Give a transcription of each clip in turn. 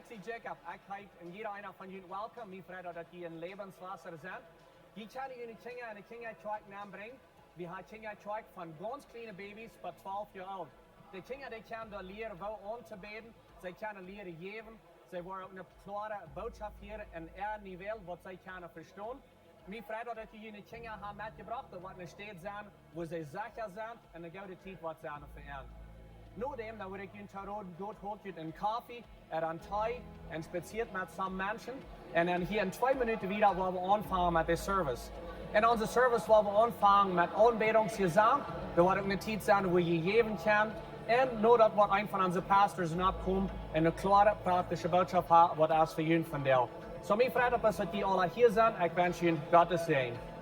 zie Jacob, ik heet en jeder einer von jullie welkom. Mijn vrienden dat die in Lebenswasser zijn. Die kunnen jullie kinderen en de kindertjeuk nambrengen. We hebben kindertjeuk van ganz kleine baby's tot 12 jaar oud. De kinderen die kunnen daar leren wel aan te beden. Zij kunnen leren geven. Zij worden een klare boodschap hier en niveau wat zij kunnen verstaan. Mijn vrienden dat die jullie kinderen hebben metgebracht. Dat wordt een stad zijn waar zij zeker zijn en een goede tijd wat zijn voor hen. Nadem, dan word ik jullie terug goed hoort een koffie, een thee en spaziert met samen mensen. En dan hier in 2 minuten wieder, waar we aanvangen met de service. En onze service, waar we aanvangen met aanbedingsgezang, er wordt ook een tijd zijn waar je geven kan. En nadat wordt een van onze pastors opkomt en een klare praktische boodschap heeft, wat als voor jullie vandaag. Zo, mijn vrienden, dat die alle hier zijn, ik wens jullie Gottes zegen.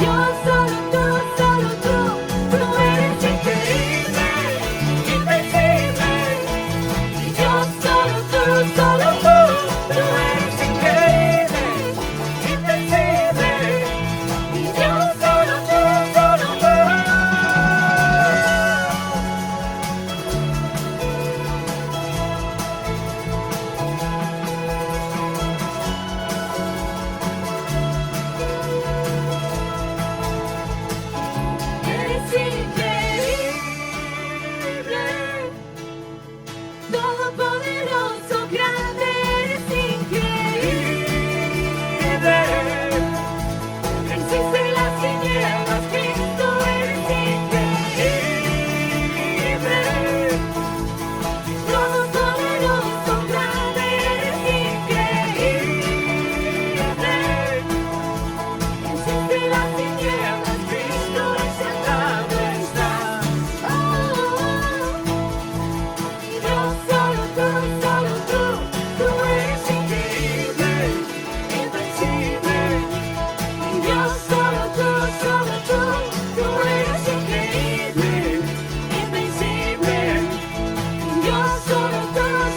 Dios You're so good, the way that you gave me, it makes me big. You're so good,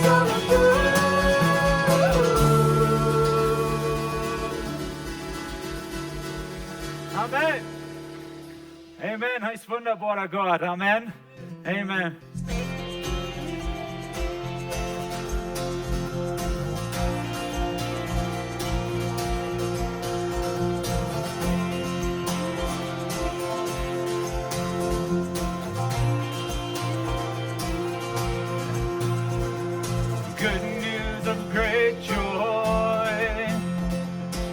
Amen. Amen. Han ist wunderbarer Gott. Amen. Amen. Good news of great joy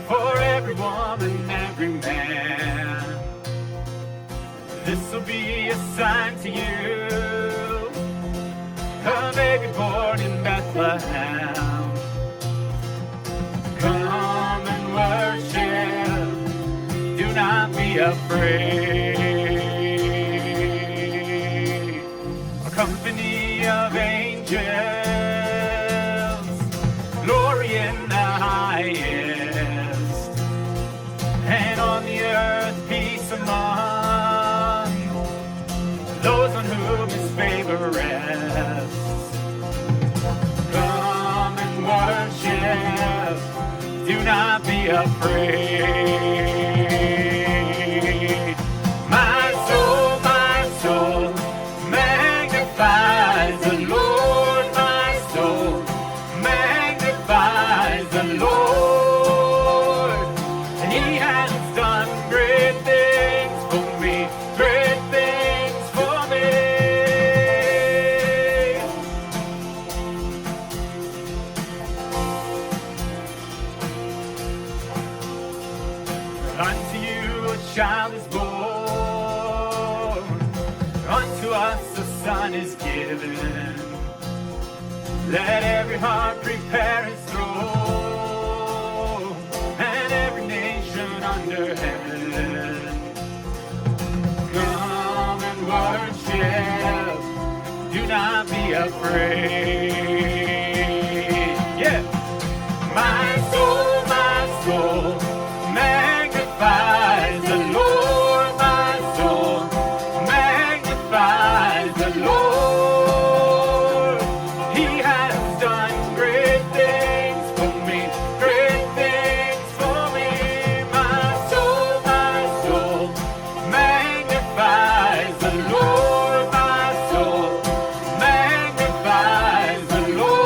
for every woman, every man. This will be a sign to you, a baby born in Bethlehem. Come and worship, do not be afraid. A company of angels, glory in the highest, and on the earth peace among those on whom his favor rests. Come and worship, do not be afraid. My soul magnifies the Lord. My soul magnifies the Lord. And he has done great things for me, great things for me. Unto you a child is born, unto us a son is given. Let every heart prepare its throne, and every nation under heaven. Come and worship, do not be afraid. Yeah. My soul magnifies the Lord. My soul magnifies the Lord. He has done great things for me, great things for me. My soul magnifies the Lord. My soul magnifies the Lord.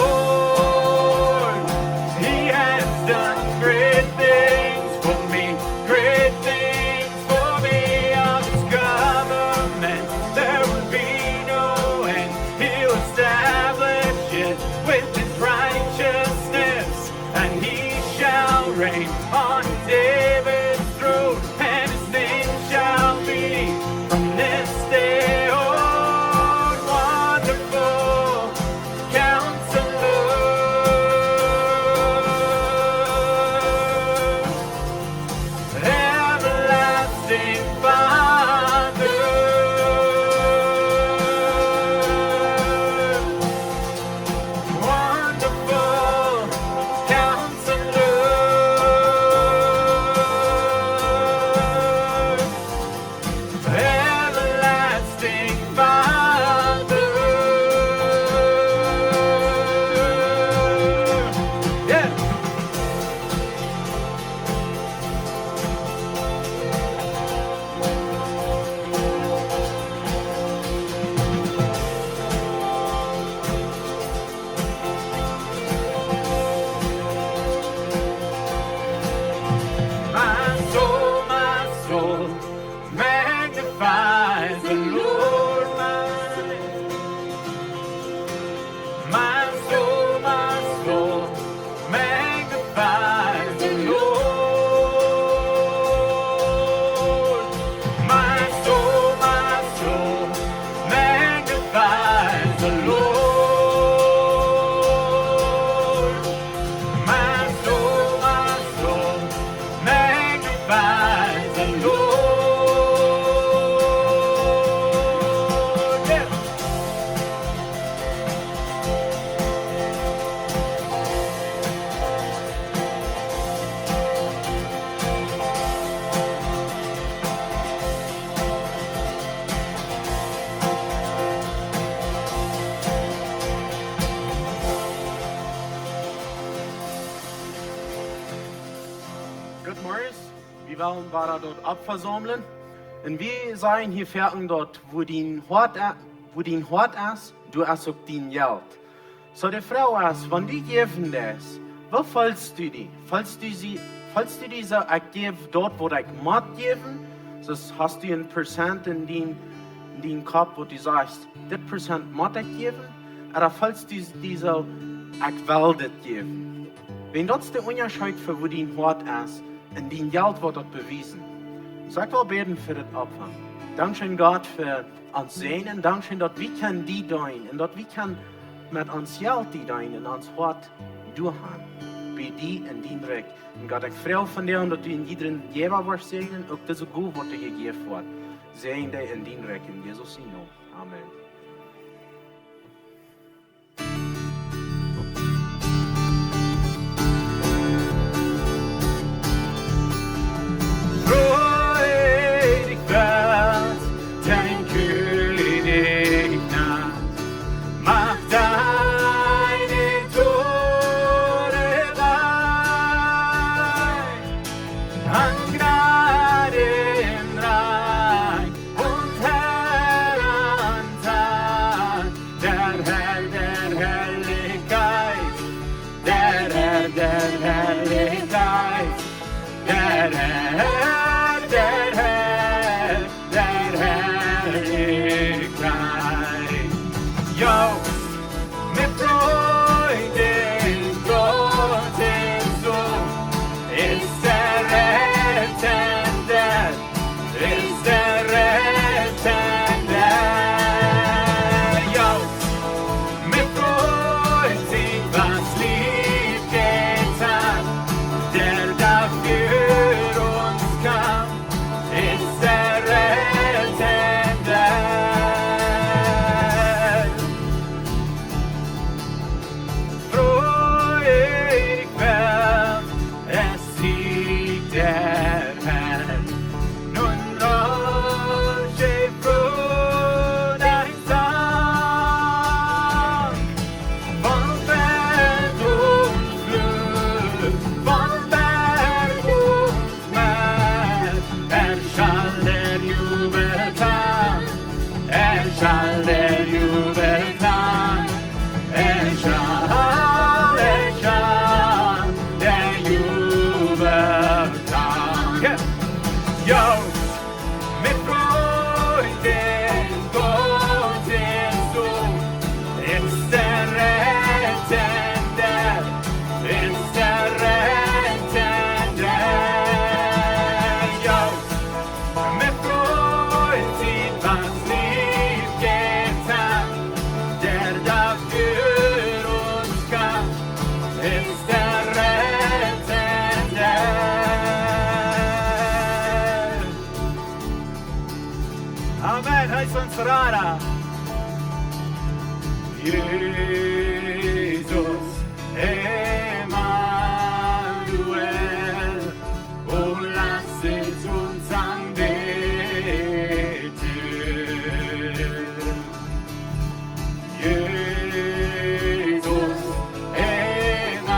Frauen waren dort abversammeln. Und wir sagen hier fertig dort, wo dein Hort ist, du hast auch dein Geld. So die Frau ist, wenn du geben das, wo fällst du die? Fällst du die so, ich gebe dort, wo ich Matt geben, so hast du ein Prozent in dein Kopf, wo du sagst, das Prozent Matt ich geben, oder fällst du die so, ich will das geben? Wenn das der Unterschied für wo dein Hort ist, und dein Geld wird dort bewiesen. So ich will beten für das Opfer. Dankeschön Gott für uns sehen, dankeschön, dass wir können die dienen, und dass wir können mit uns Geld die dienen, und uns Hort durchhaben. Bei dir in dein Recht. Und Gott, ich freue von dir, und dass du in jedem Geber wirst segnen, auch das so gut, was dir gegeben wird. Segen dir in dein Recht, in Jesus' Namen. Amen. Freudig wird dein König naht, mach deine Tore weit, an Gnaden reich und Herrentat, der Herrlichkeit, der Herrlichkeit, der Herrlichkeit. Jo, mit Freuden Gottes Sohn ist der Rettende, ist der Rettende. Jo, mit Freuden was lieb getan, der dafür uns kam, ist der Rettende. Freudig wird, es siegt der Herr. Nun rausche froh dein Sang, von Feld und Flur, von Berg und Meer. Erschall der Jubelklang, erschall der Jubelklang, erschall der Jubelklang. Jo, mit Freuden Gottes Sohn ist der Rettende, ist der Rettende. Jo, mit Freuden was lieb getan, der dafür uns kam, ist der Rettende. Amen, heiß uns Rara. Jesus, Emmanuel, oh lasset uns anbeten. Jesus, Emmanuel,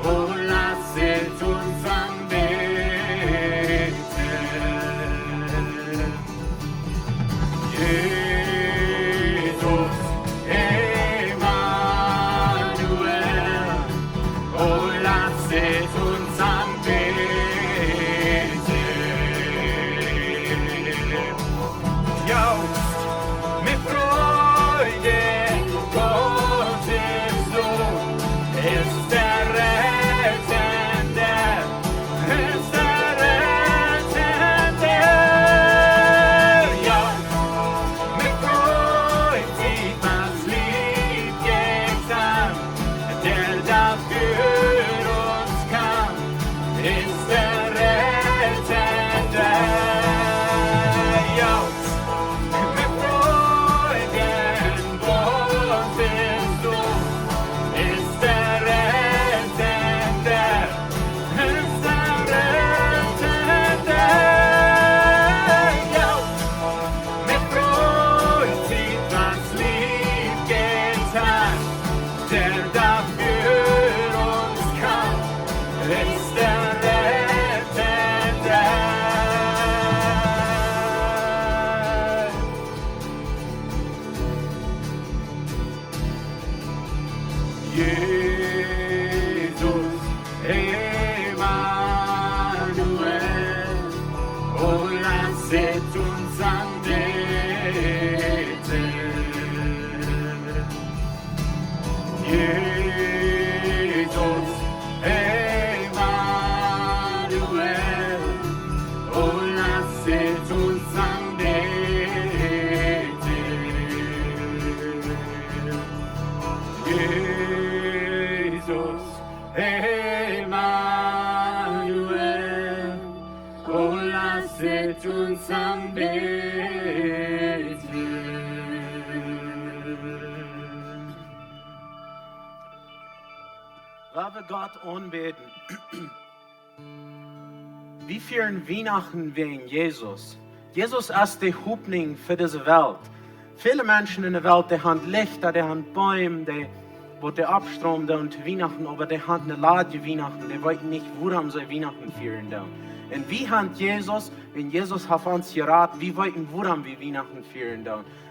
oh lasset uns anbeten. Jesus, Oh, lasset uns anbeten. Jesus, Emmanuel. Oh, lasset uns anbeten. Jesus, Emmanuel. Oh, lasset uns anbeten. Weil wir Gott anbeten. Wir feiern Weihnachten wegen Jesus. Jesus ist der Hoffnung für diese Welt. Viele Menschen in der Welt, die haben Lichter, die haben Bäume, die abströmen und Weihnachten, aber die haben eine Lade Weihnachten, die wissen nicht, woran sie Weihnachten feiern. Und wir haben Jesus, wenn Jesus hat uns geraten, wir wissen, woran wir Weihnachten feiern.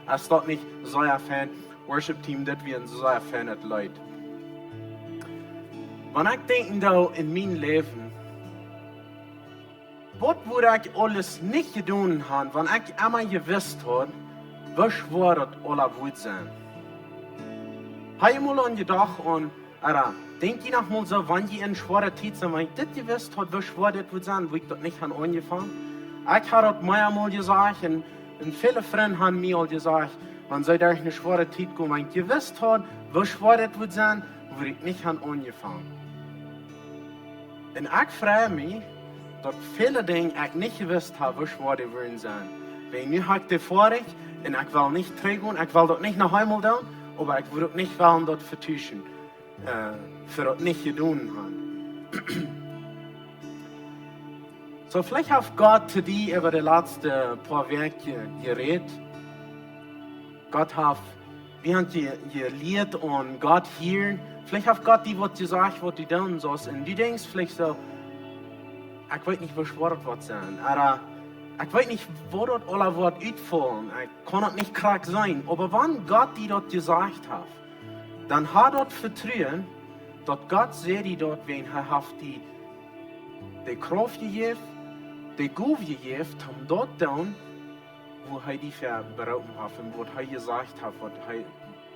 Es ist doch nicht so ein Fan, Worship-Team, das wir so ein Fan hat, Leute. Wenn ich denke da in meinem Leben, was würde ich alles nicht getan haben, wenn ich einmal gewusst habe, was war das alles gut sein? Habe ich mal an gedacht und denke ich noch mal so, wenn ich in schwerer Zeit sind, wenn ich das gewusst habe, was war das gut sein, wo ich das nicht angefangen habe. Ich habe das mir mal gesagt und viele Freunde haben mir auch gesagt, wenn sie durch eine schwere Zeit kommen, wenn ich gewusst habe, was war das gut sein, würde ich nicht angefangen. Und ich freue mich, dass viele Dinge ich nicht gewusst habe, was war die würden sein. Weil nu habe ich die Vorrecht und ich will nicht trägen, ich will das nicht nach Hause tun, aber ich würde nicht wollen, das vertuschen, für das nicht getan haben. So, vielleicht hat Gott zu dir über die letzten paar Werke geredet. Gott hat, wir haben gelehrt und Gott hier. Vielleicht hat Gott dir was gesagt, was du tun sollst. Und du denkst vielleicht so, ich weiß nicht, was das wird sein. Aber ich weiß nicht, wo das alle wird ausfallen. Ich kann das nicht krank sein. Aber wenn Gott dir das gesagt hat, dann hat das Vertrauen, dass Gott sieht dir dort, wenn er hat die Kraft gegeben, die Gabe gegeben, um dort zu tun, wo er dich beraten hat und was er gesagt hat,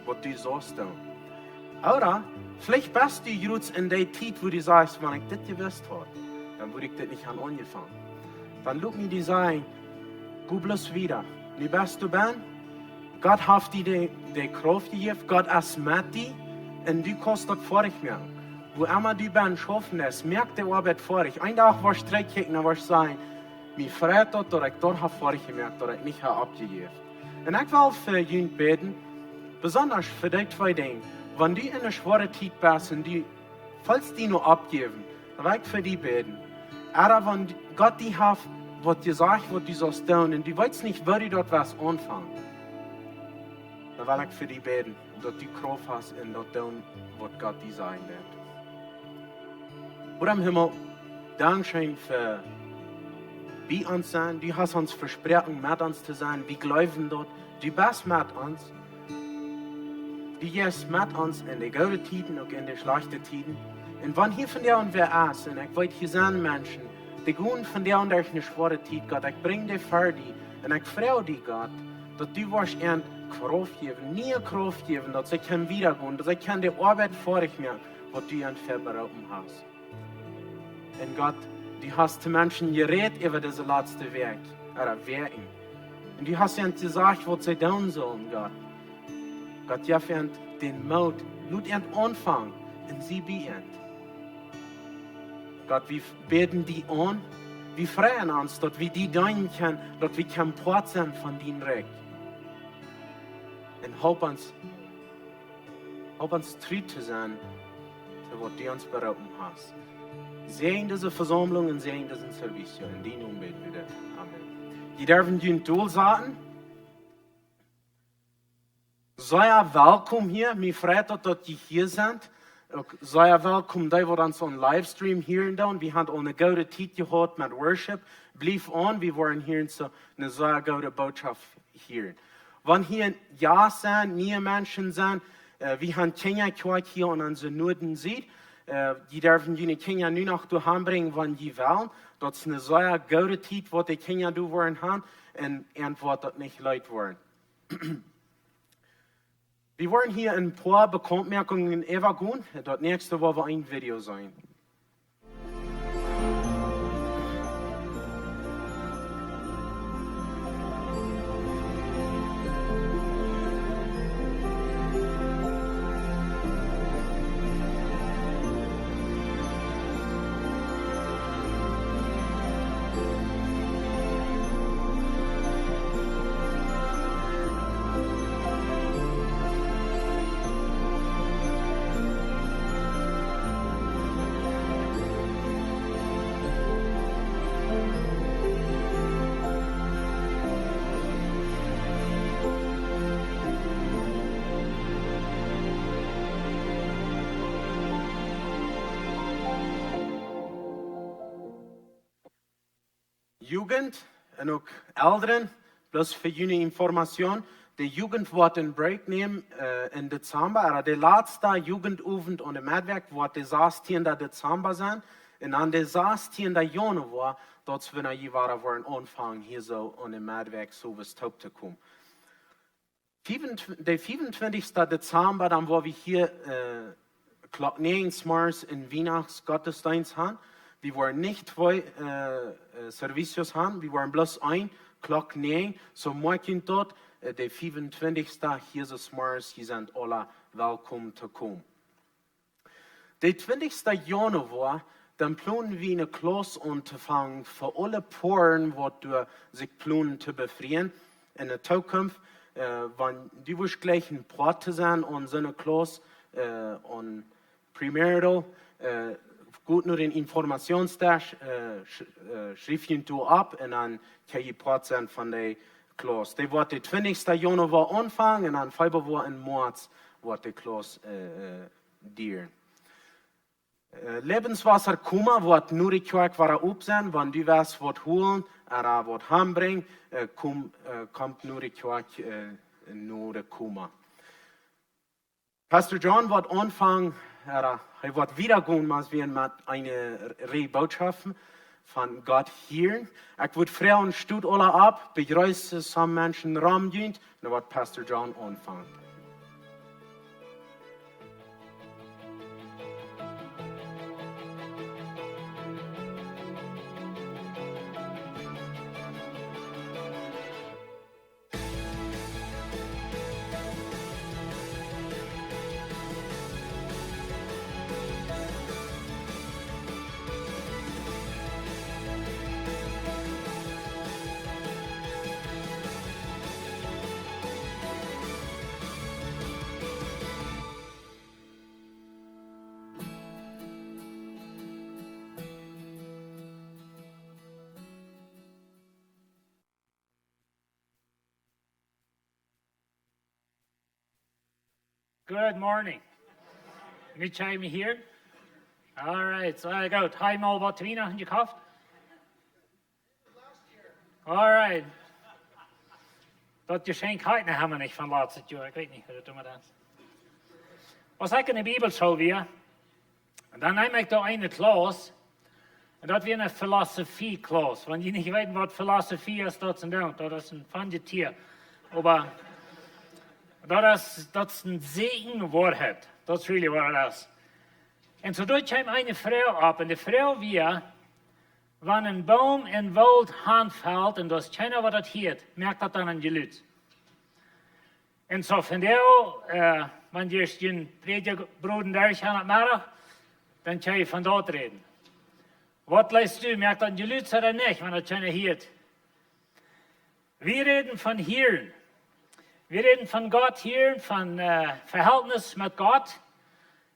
was du sollst tun. Oder vielleicht bist du jetzt in der Zeit, wo du sagst, wenn ich das gewusst habe, dann würde ich das nicht angefangen. Dann schau mir die sagen, geh bloß wieder. Du bist du ben, Gott hat dir die Kraft gegeben, Gott ist mit dir und du kannst das vor dich merken. Wo immer du ben schaffen es, merk die Arbeit vor dich. Ein Tag war ich zurückkicken und war ich sagen, mir freut das, dass ich dort habe vor dich gemerkt, dass ich nicht habe abgegeben. Und ich will für jeden beten, besonders für die zwei Dinge. Wenn du in einer schweren Zeit bist und du, falls die noch abgeben, dann will ich für die beten. Aber wenn Gott die hat, was dir sagt, was du sollst tun, und du weißt nicht, wo du dort was anfangen, dann will ich für die beten, dass du Kraft hast und dort tun, was Gott dir sagen wird. Bruder im Himmel, Dankeschön für bei uns sein. Du hast uns versprochen, mit uns zu sein. Wir glauben dort, du bist mit uns. Du gehst mit uns in die guten Zeiten und in die schlechten Zeiten. Und wenn hier von dir und wer ist, und ich weiß, hier sind Menschen, die gehen von dir und durch eine schwere Zeit, Gott, ich bringe dir für dich. Und ich freue dich, Gott, dass du wirst ihnen Kraft geben, nie Kraft geben, dass sie können wiedergehen, dass sie können die Arbeit vor dich machen, was du ihnen verberauben hast. Und Gott, du hast zu Menschen geredet über diese letzte Werk, oder Werken. Und du hast ihnen gesagt, was sie tun sollen, Gott. Gott, ja, für den Mut, lut ihnen anfangen, und sie bei ihnen. Gott, wir beten die an, wir freuen uns, dass wir die deinen können, dass wir können Port sein von deinem Recht. Und help uns treu zu sein, für was du uns beraten hast. Sehen diese Versammlung und sehen diesen Service. In die Namen beten wir das. Amen. Die dürfen den Stuhl sagen. Sei willkommen hier. Mir freut es, dass die hier sind. Sei willkommen, die, die uns on Livestream hören. Wir haben auch eine gute Zeit gehabt mit Worship. Bleib an, wir wollen hier so eine sehr gute Botschaft hören. Wenn hier ja sind, nie Menschen sind, wir haben Kinder hier an unserem Norden sieht. Die dürfen die Kinder nur noch daheim bringen, wenn die wollen. Dat is eine sehr gute Zeit, wo die Kinder du wollen haben, und wo das nicht leid wollen. Wir wollen hier ein paar Bekanntmerkungen übergehen. Das nächste Woche ein Video sein. Jugend en ook ouderen, plus voor jullie informatie, de Jugend wordt een break nemen in december. Maar de laatste Jugendavond en de medwerk wordt de 16 december zijn. En aan de 16 januari, dat we naar je waren voor een aanvang hier zo aan de medwerk zo wist op te komen. De 25 december, dan waar we hier klok 9 s'morgens in Weihnachtsgottesdienst haben. Wir wollen nicht zwei Servicios haben, wir wollen bloß ein, Klok 9. So morgen dort, der 25. Hier ist es morgens, hier sind alle willkommen zu kommen. Der 20. Januar, dann planen wir eine Klasse anzufangen für alle Poren, die sich planen zu befreien in der Zukunft. Wenn die wirst gleich ein Praten sein und so eine Klasse und premarital, gut nur den Informationstag, schriftchen du ab und dann kann ich praten von der Klasse. Der wird der 20. Januar anfangen und dann Februar und März wird die Klasse dienen. Lebenswasser kommen wird nur die Kirche auf sein, wenn du was holen oder was heimbringen, kommt nur die Kirche nur kommen. Pastor John wird anfangen, er wird wiedergehen, als wir mit einer Botschaft von Gott hören. Ich würde Frauen stut alle ab, begrüßen some Menschen Raum dient, und dann wird Pastor John anfangen. Good morning. Good time here. All right, so I got time all about Tamina and you coughed? All right. Dat je geen kijken hebben niet van laatste jaar. Ik weet niet hoe dat doen we dat. Als ik in de Bibel schau weer, dan neem ik daar een klas. En dat weer een filosofie-klas. Want je niet weet wat filosofie is, dat is een van je tier. Maar dat is een zegenwoord. Dat is really wat het is. En zo doet hij een vrouw op. En de vrouw weer, wanneer een boom in Vewault aanvalt, en dat is keiner wat dat heet, merkt dat dan een geluid. En zo van jou, wanneer je een predikbroeden daar aan het middag, dan kan je van dat reden. Wat leest u? Merkt dat geluid oder nicht, wenn das keiner heet? Wir reden von Hirn. Wir reden von Gott hier, von Verhältnis mit Gott.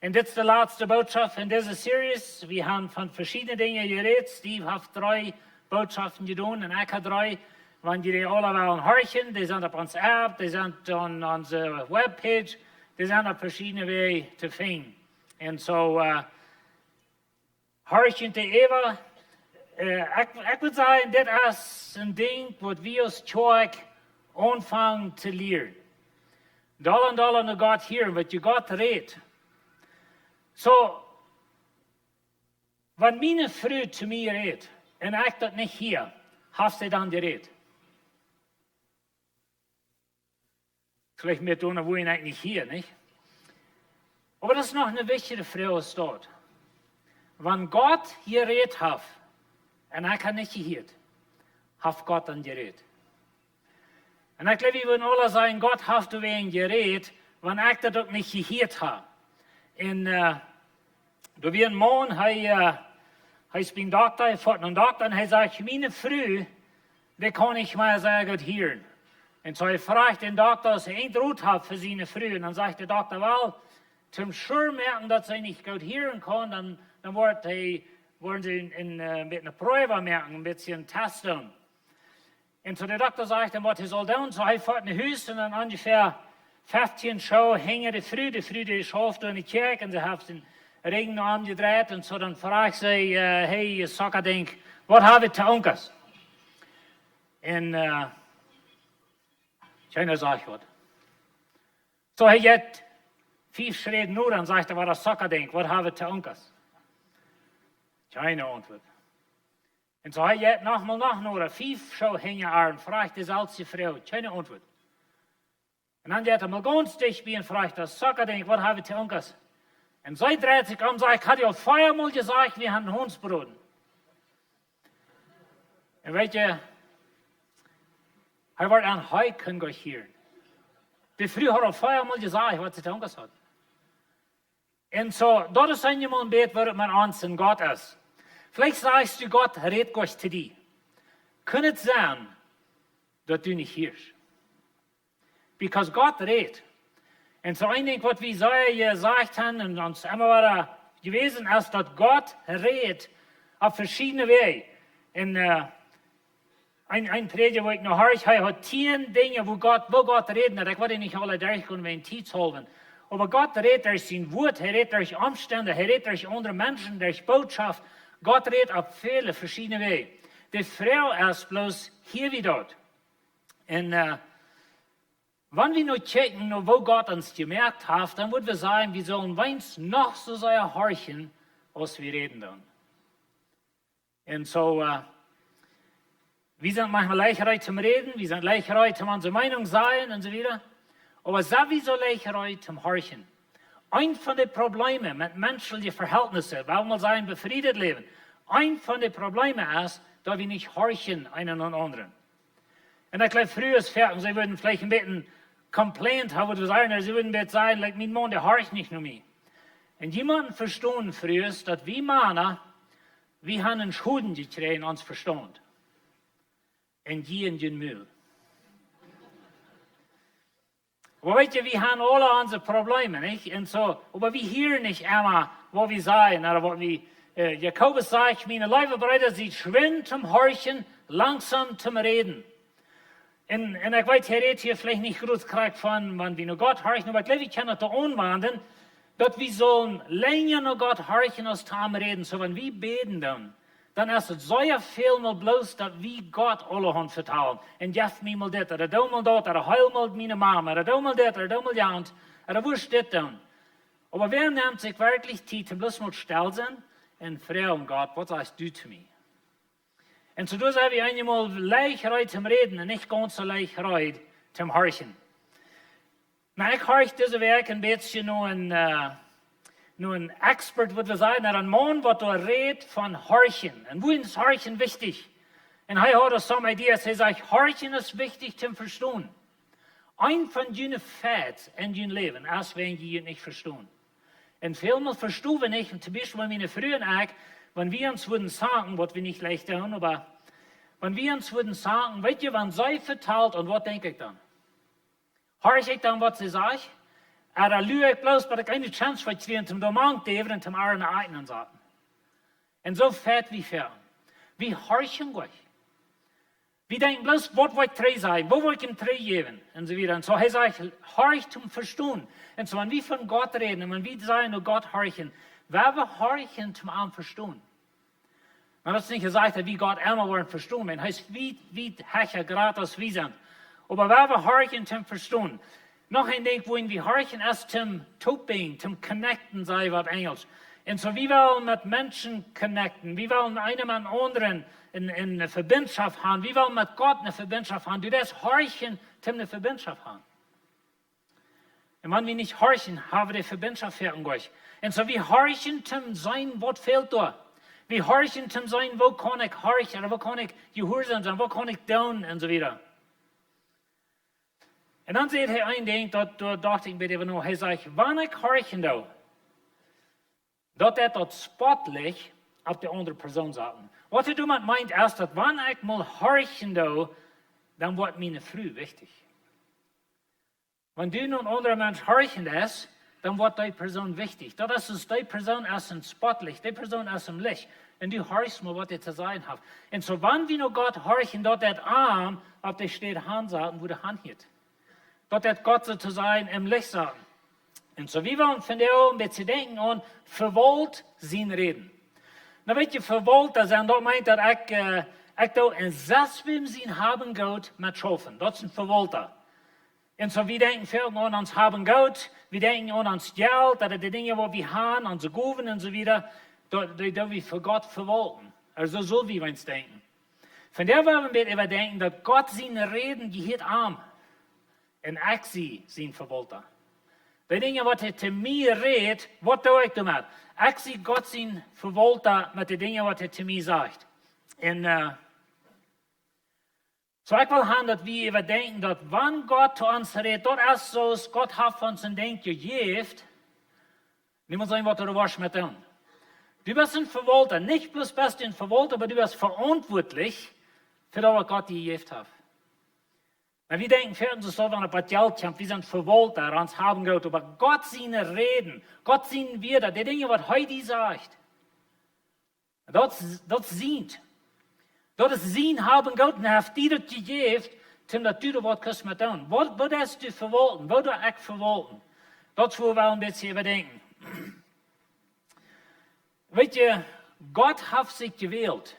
Und das ist die letzte Botschaft in dieser Series. Wir haben von verschiedenen Dingen geredet. Steve hat 3 Botschaften getan und ich habe 3. Wenn die alle wollen horchen, die sind auf unserer App, die sind auf unserer Webpage, die sind auf verschiedene Wege zu finden. Und so, horchen die Eva. Ich würde sagen, das ist ein Ding, was wir als Kirche anfangen zu lernen. Dollar naar Gott hier, wat je Gott redt. So, wenn meine Frau zu mir redet, und ich das nicht hier, hast du dann geredet. Vielleicht mehr tun, wo ich eigentlich hier, nicht? Aber das ist noch eine wichtige Frage dort. Wenn Gott geredet hat, und ich habe nicht gehört, hat Gott dann geredet. Und ich glaube, wir würden alle sagen, Gott hat du wen geredet, wenn ich das auch nicht gehört habe. Und da wir ein Mann, er ist beim Doktor, er fährt einen Doktor, und er sagt, meine Frau, die kann ich mal sehr gut hören. Und so fragt den Doktor, was er nicht gut hat für seine Frau. Und dann sagt der Doktor, well, zum sure merken, dass sie nicht gut hören kann, dann wollen sie mit einer Probe merken, ein bisschen testen. Und so der Doktor sagt dann, was er soll tun. So er fährt nach Hause und dann ungefähr 15 Show hängen die Frau die schafft in die Kirche und sie hat den Regen noch angedreht. Und so dann fragt sie, hey, ihr Sockerdink, was habe ich zu Unkers? Und keiner sagt was. So er geht 5 Schritte nur, dann sagt er, was das Sockerdink, was habe ich zu Unkers? Keine Antwort. Und so er geht nochmal nach nur, 5 Show hängen an, fragt die salzige Frau, keine Antwort. Und dann geht er mal ganz dicht bei und fragt das Sockerdink, was habe ich zu Unkers? Und so dreht sich um und sagt, ich hatte ja vorher mal gesagt, wir haben Hundsbrot. Und weet je, er wird an Heu können hören. Die Frau hat auch vorher mal gesagt, was sie zu Unkers hat. Und so, dort ist ein jemand bet, wo man ans in Gott ist. Vielleicht sagst du, Gott redet Gott zu dir. Kann es sein, dass du nicht hörst? Because Gott redet. Und so ein Ding, was wir gesagt haben und uns immer wieder gewesen ist, dass Gott redet auf verschiedene Wege. Und ein Prediger, wo ich noch höre, hat 10 Dinge, wo Gott redet. Ich wollte nicht alle durchgehen, wenn ich Zeit holen. Aber Gott redet durch sein Wort, er redet durch Umstände, er redet durch andere Menschen, durch Botschaft. Gott redet auf viele verschiedene Wege. Die Frau ist bloß hier wie dort. Und wenn wir nur checken, wo Gott uns gemerkt hat, dann würden wir sagen, wir sollen weins noch so sehr horchen, als wir reden dann. Und so, wir sind manchmal leichter zum Reden, wir sind leichter zum unsere Meinung sagen und so weiter. Aber sowieso leichter zum Horchen. Ein von den Problemen mit menschlichen Verhältnissen, weil wir sagen, befriedet leben, ein von den Problemen ist, dass wir nicht horchen einen und anderen. Und ich glaube, früher ist fertig, sie würden vielleicht ein bisschen complaint haben, würde sagen, sie würden jetzt sagen, like, mein Mann, der horcht nicht nur mich. Und jemanden verstehen früher, dass wir Männer, wir haben einen Schulden gekriegt, uns verstehen. Und die in den Müll. Aber weißt du, wir haben alle unsere Probleme, nicht? Und so, aber wir hören nicht immer, was wir sagen, oder was wir, Jakobus sagt, meine liebe Brüder, sie schwind zum Horchen, langsam zum Reden. Und ich weiß, er redet hier vielleicht nicht groß von, wenn wir nur Gott horchen, aber ich glaube, ich kann das da anwenden, dass wir sollen länger nur Gott horchen, als Tom reden. So, wenn wir beten dann ist es so viel mal bloß, dass wir Gott alle haben vertrauen. Und jetzt mir mal das, oder da mal das, oder heil mal meine Mama, oder da mal das, oder da mal das, oder wo ist das dann? Aber wer nimmt sich wirklich Zeit, bloß mal still sein und fragen Gott, was sagst du zu mir? Und so das habe ich einmal leicht zum Reden und nicht ganz so leicht zum Horchen. Na, ich horche diese Werk ein bisschen nur ein Expert, würde sagen, ein Mann, der da redet von Horchen. Und wo ist Horchen wichtig? Und er hat so eine Idee, er sagt, Horchen ist wichtig zum Verstehen. Ein von deinen Fäden in deinem Leben ist, wenn die nicht verstehen. Und vielmal verstehen wir nicht, und zum Beispiel bei meinen frühen Eck, wenn wir uns würden sagen, was wir nicht leicht tun, aber wenn wir uns würden sagen, weißt du, wann sie verteilt und was denke ich dann? Horch ich dann, was sie sagt? Oder lüge ich bloß, weil ich keine Chance verlieren, zum Domang geben und zum anderen eigenen sagen. Und so fährt wie fern. Wir horchen euch. Wir denken bloß, was will ich drei sagen? Wo will ich ihm drei geben? Und so weiter. Und so, er sagt, horch zum Verstehen. Und so, wenn wir von Gott reden und wenn wir sagen, nur Gott horchen, wer wir horchen zum Verstehen? Man hat es nicht gesagt, wie Gott einmal wollen verstehen. Man heißt, wie Hecher gratis wie sind. Aber wer wir horchen zum Verstehen? Noch ein Ding, wo wir horchen, ist zum Toping, zum Connecten, sei was Englisch. Und so, wie wollen mit Menschen connecten, wie wollen einem an anderen eine Verbindschaft haben, wie wollen mit Gott eine Verbindschaft haben, du das horchen, zum eine Verbindschaft haben. Und wenn wir nicht horchen, haben wir die Verbindschaft für euch. Und so, wir horchen zum sein, was fehlt da. Wir horchen zum sein, wo kann ich horchen, oder wo kann ich gehorsam sein, wo kann ich tun, und so weiter. Und dann sieht er ein Ding, da dachte ich mir eben noch, er sagt, wann ich horchen da, dat dat spotlich auf die andere Person sagen. Was du damit meint, ist, dass wenn ich mal horchen da, dann wird meine Früh wichtig. Wenn du nun andere Mensch horchen lässt, dann wird die Person wichtig. Das ist die Person ist ein spotlich, die Person ist im Licht. Und du horchst mal, was die zu sagen hat. Und so, wenn wir noch Gott horchen, dort der Arm auf der steht Hand sagen, wo die Hand hielt. Dort der Gott sozusagen im Licht sagen. Und so wie wir von der ein bisschen denken an, Vewault Sien Räden. Na weet je, Vewault, dat meint, dass ich da ein Saswim Sien haben Gott mit Schafen. Das ist ein Vewaulter. Und so wir denken viel an uns haben Gott, wir denken an uns Geld, dass die Dinge, die wir haben, unsere Guven und so weiter, die wir für Gott verwalten. Also so wie wir uns denken. Von der wollen wir überdenken, dass Gott seine Reden gehört arm. Und ich sie sind Verwalter. Die Dinge, was er zu mir redet, was tue ich damit? Ich sehe Gott sein Verwalter mit den Dingen, was er zu mir sagt. Und so ich will haben, dass wir überdenken, dass wenn Gott zu uns redet, dort ist so, Gott hat uns ein Ding gegeben, niemand sagen, was du warst mit ihm. Du bist ein Verwalter, nicht bloß bist du ein Verwalter, aber du bist verantwortlich für das, was Gott dir gegeben hat. Und wir denken, für uns so, wenn ein paar Geld kommt, wir sind Verwalter, uns haben Gott, aber Gott seine Reden, Gott seine Wörter, die Dinge, was heute sagt, das sieht. Das ist sein haben Gott, und er hat dir das gegeben, dass du das was mit tun. Wo darfst du verwalten, wo darf ich verwalten? Das wollen wir ein bisschen überdenken. Weet je, Gott hat sich gewählt,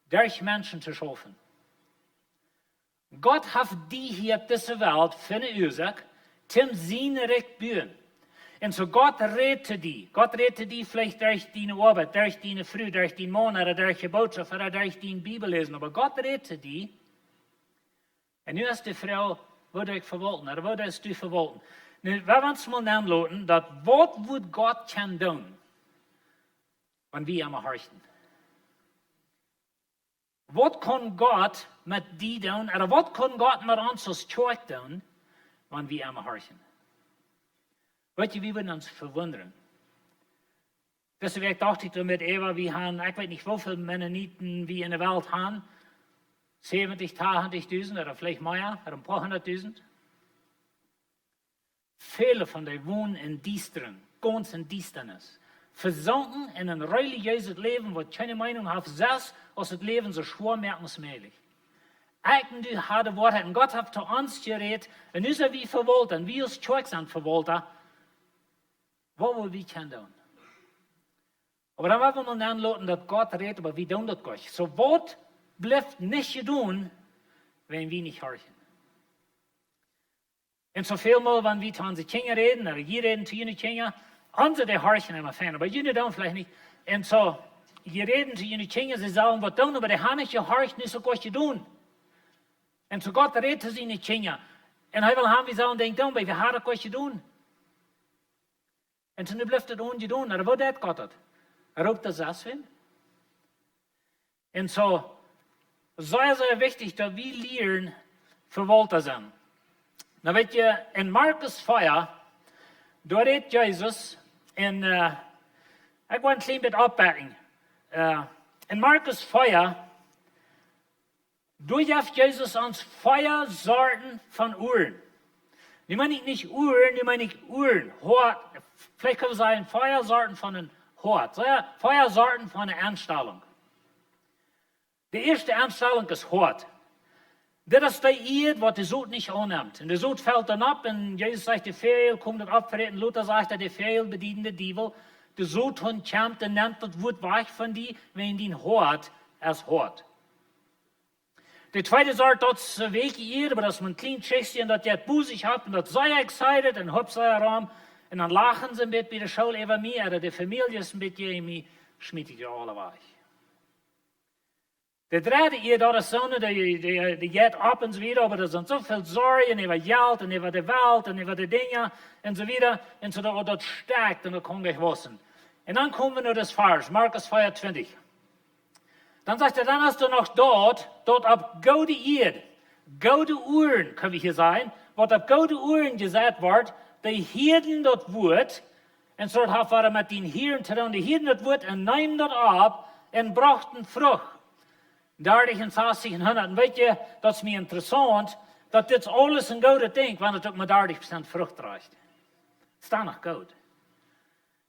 durch Menschen zu schaffen. Gott hat die hier auf dieser Welt für eine Ursache, zum seine Recht bühen. Und so Gott redet die. Gott redet die vielleicht durch deine Arbeit, durch deine Früh, durch deinen Mann, oder durch die Botschaft, oder durch deine Bibellesen. Aber Gott redet die. Und nu ist die Frau, wo du verwalten, oder wo darfst du verwalten? Nu, wir uns mal nachlassen, dass was wird Gott kann tun, wenn wir einmal horchen? Was kann Gott mit dir tun, oder was kann Gott mit uns als Kirche tun, wenn wir einmal horchen? Weet je, wir würden uns verwundern. Deswegen dachte ich mit Eva, wir haben, ich weiß nicht, wie viele Mennoniten wir in der Welt haben. 70.000, 80.000 oder vielleicht mehr, oder ein paar 100.000. Viele von denen wohnen in Düsteren, ganz in Düsternis. Versunken in ein religiöses Leben, wo keine Meinung haben, selbst als das Leben so schwer merkensmäßig. Eigentlich du harte Worte, und Gott hat zu uns geredet, und nu sind wir Verwalter, und wir als Kirche sind Verwalter, wo wir wie können tun. Aber dann wollen wir mal anlassen, dass Gott redet, aber wir tun das gar nicht. So was bleibt nicht tun, wenn wir nicht horchen. Und so viel mal, wenn wir zu unseren Kindern reden, oder wir reden zu ihren Kindern, unsere die horchen immer fan, aber jene tun vielleicht nicht. Und so, wir reden zu ihren Kindern, sie sagen, was tun, aber die haben nicht gehorcht, nicht so gut tun. Und so Gott redet zu ihren Kindern. Und er will haben, wir sagen, denk tun, weil wir haben das gut tun. Und toen blijft het ongedaan. Maar wat deed God het? Roept das Saswin. Und so, sehr, sehr wichtig, dass wir lernen, Verwalter sein. Na weet je, in Markus 4, da redet Jesus, in, ich will ein klein bisschen abbacken. In Markus 4, da gibt Jesus uns 4 Sorten von Uhren. Die meine ich nicht Uhren, die meine ich Uhren. Hort. Vielleicht können wir sagen, 4 Sorten von einem Hort. 4 Sorten von einer Anstellung. Die erste Anstellung ist Hort. Das ist die Ehe, was die Sohn nicht annimmt. Und der Sohn fällt dann ab und Jesus sagt, der Fehl kommt dann abtreten. Luther sagt, der Fehl bedient den Teufel. Der Sohn kommt und nimmt das Wort weg von dir, wenn die Hort als Hort. Die zweite Sorte, das ist Weg hier, aber das ist ein kleines Schächchen, das jetzt busig hat und das sei excited und hab sei Raum. En dan lachen ze een beetje bij de school over mij, en de familie is een beetje in mij, schmiet ik je alle weg. De derde eer dat is zo, die gaat op en zo weer, maar er zijn zoveel zorgen over geld en over de wereld en over de dingen en zo weer. En zo dat sterkt en dat kon ik wassen. En dan komen we naar das Vers, Markus 24. Dan zegt hij, dan is er nog dort op gouden eer, gouden uren, kunnen we hier zijn, wat op gouden uren gezet wordt, die hielden dat woord, en zo had we met die hieren te doen, die hielden dat woord en namen dat op en brachten vrucht. Daar in 1600, weet je, dat is mij interessant, dat dit alles een gouden ding, want het ook maar 30% vrucht draagt. Het staat nog goud.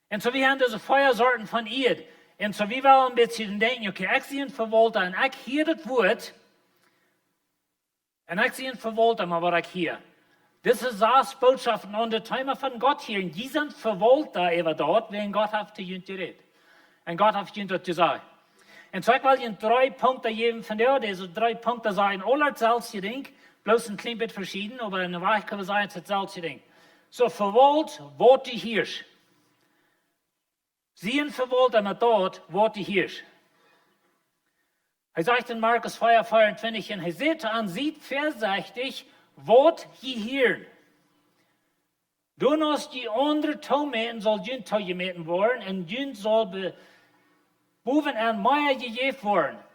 En zo we hebben deze feuersorten van eer. En zo we wel een beetje denken, oké, ik zie een verwolter en ik hier het woord. En ik zie een verwolter, maar wat ik hier. Dit is das boodschappen aan de timer van God hier. En die zijn verwolter even dort, waarin God heeft te jullie gereed. En God heeft jullie dat gezegd. En zo ik wil je 3 punten geven van jou. Deze 3 punten zijn alle hetzelfde ding. Bloos een klein beetje verschieden, maar in de weg kunnen we zeggen het hetzelfde ding. Zo verwold wordt die hier. Sien verwold en met dat wordt die hier. Hij zegt in Markus 4:24 en hij zegt aan ziet voorzichtig, wordt je hier. Doen als die andere toemeten zal jun toegemeten worden en jun zal bovenaan meer gegeven worden.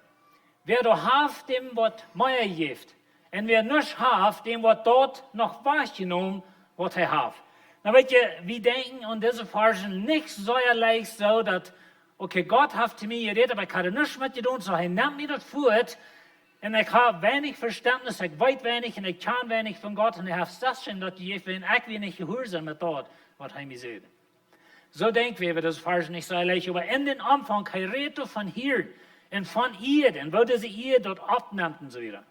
Wer du haft, dem wat meer geeft. En wer nichts haft, dem wat dort nog wahrgenommen, wat hij haft. Nou weet je, we denken aan deze versen niet zo leicht zo dat, oké, Gott heeft te mij geredet, maar ik had er niets met je doen, zo hij neemt me dat voort. En ik heb weinig verständnis, ik weet weinig en ik kan weinig van God. En hij heeft gezegd dat je heeft, en ik weer niet gehoorzaam met dat, wat hij me zegt. Zo denken we deze versen niet zo leicht, maar in den aanvang, hij redt van hier en van hier, en wo deze hier dat opneemt en zo weer.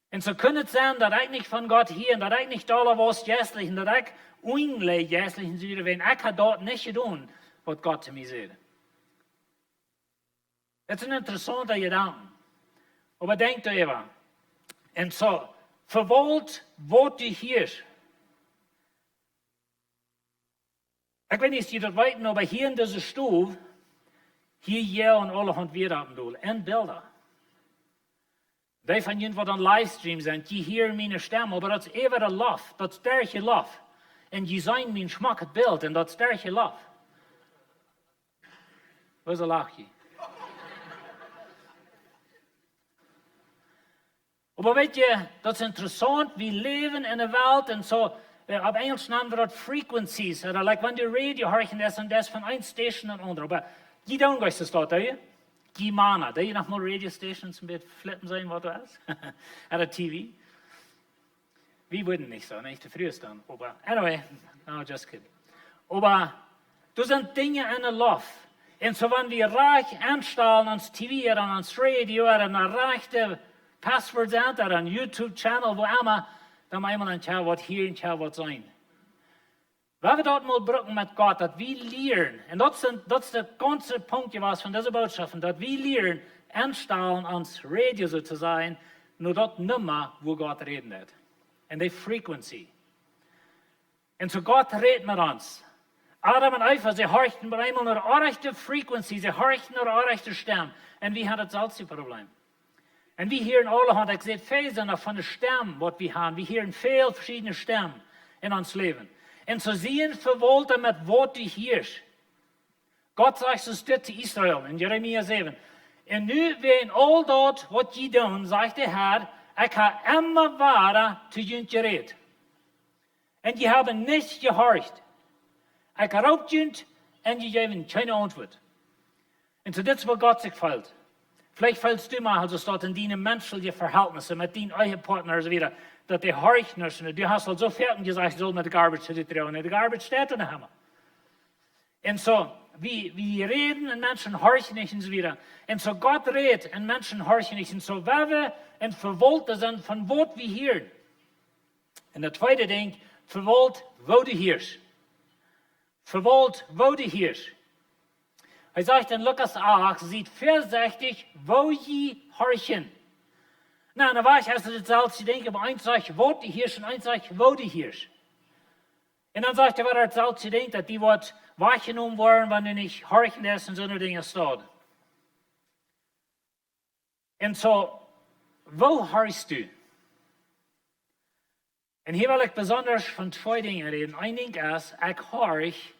En zo kan het zijn dat ik niet van God hier en dat ik niet alle was geestelijk en dat ik onleid geestelijk en zo weer, wenn ik had dat niet gedaan, wat God te mij zei. Het is een interessante gedanke. Maar denk even. En zo, verwold wordt die hier. Ik weet niet of je dat weet, maar hier in deze stoel, hier jellen alle handwerken doen en beelden. Die van jullie wat aan livestream zijn, die hier mijn stem, maar dat is even een laf, dat sterk je laf. En die zijn mijn smak het beeld en dat sterk je laf. Wat is een lachje? Maar weet je, dat is interessant, we leven in een wereld en zo, op Engels noemen we dat frequencies. Like wanneer de radio hoor je dat en dat van een station naar andere. Maar die doen gleich das dort, hè? Die mannen, dat je nog maar radio stations een beetje flippen zijn, wat dat is. Aan de TV. We würden nicht so, nicht? Früher dann. Aber, anyway, no, just kidding. Aber, das sind Dinge in der Luft. Und so, wenn wir reich anstellen ans TV oder ans Radio oder an rechte Passwort sind oder an YouTube-Channel, wo immer, dann machen wir dann tja, was hier und tja, was sein. Wenn wir dort mal brücken mit Gott, dass wir lernen, und das ist der ganze Punkt was von dieser Botschaft, dass wir lernen, anstellen ans Radio so zu sein, nur dort nimmer, wo Gott reden hat. En die frequency. En so Gott redet mit uns. Adam und Eva, sie horchten bei einmal naar de rechte frequency, sie horchten naar de rechte stem. En wie hat hetzelfde Problem? En we hören alle, ik zeg veel noch von der stem, wat we haben. We hören veel verschiedene stemmen in ons leven. En so zien verwolten met wat die hier. Gott sagt so steht zu Israel in Jeremia 7. En nu ween al dat wat je doen, zegt de Herr, ik heb immer ware te jullie gereed. En je hebben niet gehoord. Ik roep jullie en je geven geen antwoord. En so dit is wat God zich valt. Vielleicht fällst du mal, also statt in deine menschliche Verhältnisse mit deinen eigenen Partnern wieder, dass die horchen müssen. Du hast halt so fertig gesagt, ich soll mit der Garbage zu dir trauen. Die Garbage steht in der Hammer. Und so, wir reden und Menschen horchen nicht und so wieder. Und so Gott redet und Menschen horchen nicht. Und so, wenn wir in Verwolten sind, von wo wir hören. Und der zweite Ding, verwolt, wo du hörst. Verwolt, wo du hörst. Er sagt in Lukas 8, seht vorsichtig, wo je horchen. Nou, dan was je als het zelfs denken, maar eins sagt, wo die hirsch, en eins sagt, wo die hirsch. Und dann sagt er, was er selbst denkt, dass die wird wahrgenommen worden, wenn du nicht horchen lässt und so eine Dinge steht. Und so, wo horchst du? Und hier will ich besonders von zwei Dingen reden. Ein Ding ist, ich horch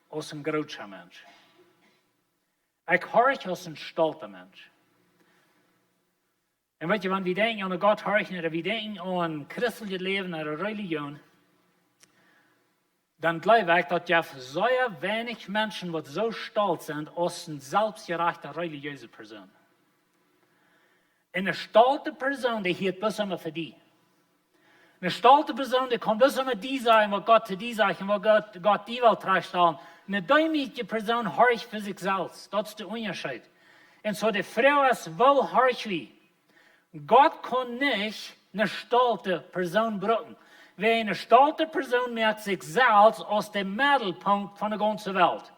als ein großer Mensch. Ich horch als ein stolzer Mensch. Und weet je, wenn wir denken an Gott horchen oder wir denken an christliches Leben oder Religion, dann glaube ich, dass ja sehr wenig Menschen, die so stolz sind, als eine selbstgerechte religiöse Person. Eine stolze Person, die hielt bloß immer für die. Eine stolze Person, die kann bloß immer die sagen, was Gott zu die sagt und was Gott die will darstellen. Eine demütige Person horcht für sich selbst. Das ist der Unterschied. Und so die Frage ist, wo horcht wir? Gott kann nicht eine stolze Person brauchen. Wer eine stolze Person merkt sich selbst als der Mittelpunkt von der ganzen Welt.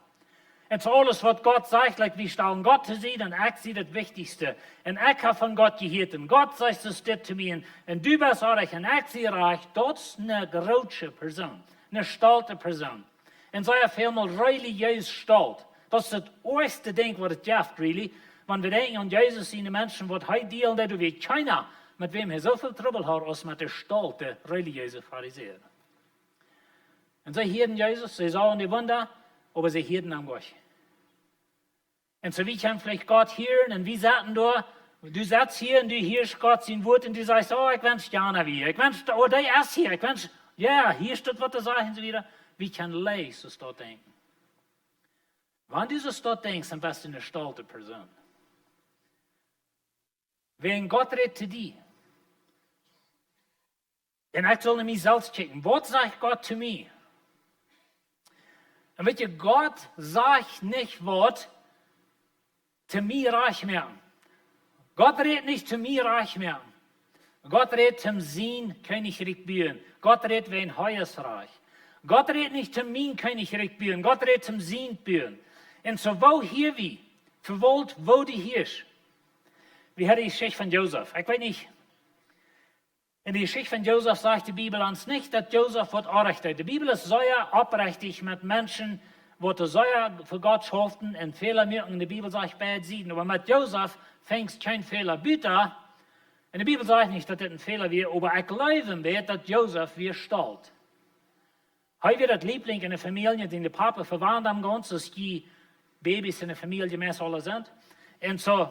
Und so alles, was Gott sagt, like, wir stellen Gott zu sehen, und ich sehe das Wichtigste. Und ich habe von Gott gehört, und Gott sagt das zu mir, und du bist reich, und ich sehe reich. Das ist eine große Person, eine stolze Person. Und so ist vielmal religiös stolz. Das ist das erste Ding, was es gibt, really. Wenn wir denken an Jesus, die Menschen, die heute dealen, wie China, mit wem er so viel Trouble hat, als mit der stolzen religiösen Pharisäer. Und sie hielten Jesus, sie sahen die Wunder, aber sie hielten am Gott. Und so wie kann vielleicht Gott hören, und wir sagten da, du sagst hier und du hörst Gott sein Wort und du sagst, oh, ich wünsche gerne wie, ich wünsche, oh, der ist hier, ich wünsche, ja, hier steht, was er sagt und so wieder. Wie kann leise so dort denken? Wenn du so dort denkst, dann bist du eine stolze Person. Wenn Gott redet zu dir, und ich soll mich selbst checken, was sagt Gott zu mir? Und weet je, Gott sagt nicht, was zu mir reich machen. Gott redet nicht zu mir reich machen. Gott redet zum Sien Königreich bauen. Gott redet wie ein Heilsreich. Gott redet nicht zum mein Königreich bauen. Gott redet zum Sien bauen. Und so wo hier wir, Vewault, wo die hier ist. Wir haben die Geschichte von Josef. Ich weiß nicht. In der Geschichte von Josef sagt die Bibel uns nicht, dass Josef wird aufrichtet. Die Bibel ist sehr aufrichtig mit Menschen, die sehr für Gott schuften und Fehler machen. Die Bibel sagt, bad sieden. Aber mit Josef fängst kein Fehler bitter. Und die Bibel sagt nicht, dass das ein Fehler wäre, aber ich glaube wird, dass Josef wird stolz. Er wird das Liebling in der Familie, den der Papa verwandt am Ganzen, dass die Babys in der Familie meist alle sind. Und so,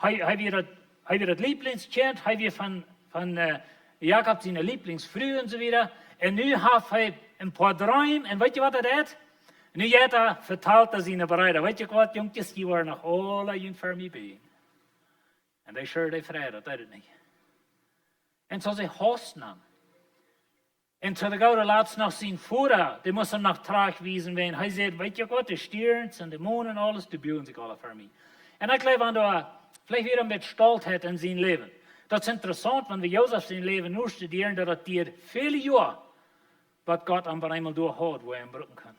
er wird das Lieblingskind, er wird von Jakob seine Lieblingsfrau und so wieder. Und nun hat er ein paar Träume. Und weißt du, was er hat? Nu hat er vertelt an seine Brüder. Weißt du was, Jungs, die waren noch alle jung für mich bei. Und die scheur die Freude, das ist nicht. Und so sie hasten ihn. Und so der Gott lässt noch seinen Vater, die muss ihm noch Trag wiesen werden. Er sagt, weißt du was, die Sterne und die Mond und alles, die bauen sich alle für mich. Und ich glaube, wenn du vielleicht wieder ein bisschen Stolzheit in sein Leben. Das ist interessant, wenn wir Josef sein Leben nur studieren, dass es dir viele Jahre, was Gott einmal durchhat, wo er ihn brücken kann.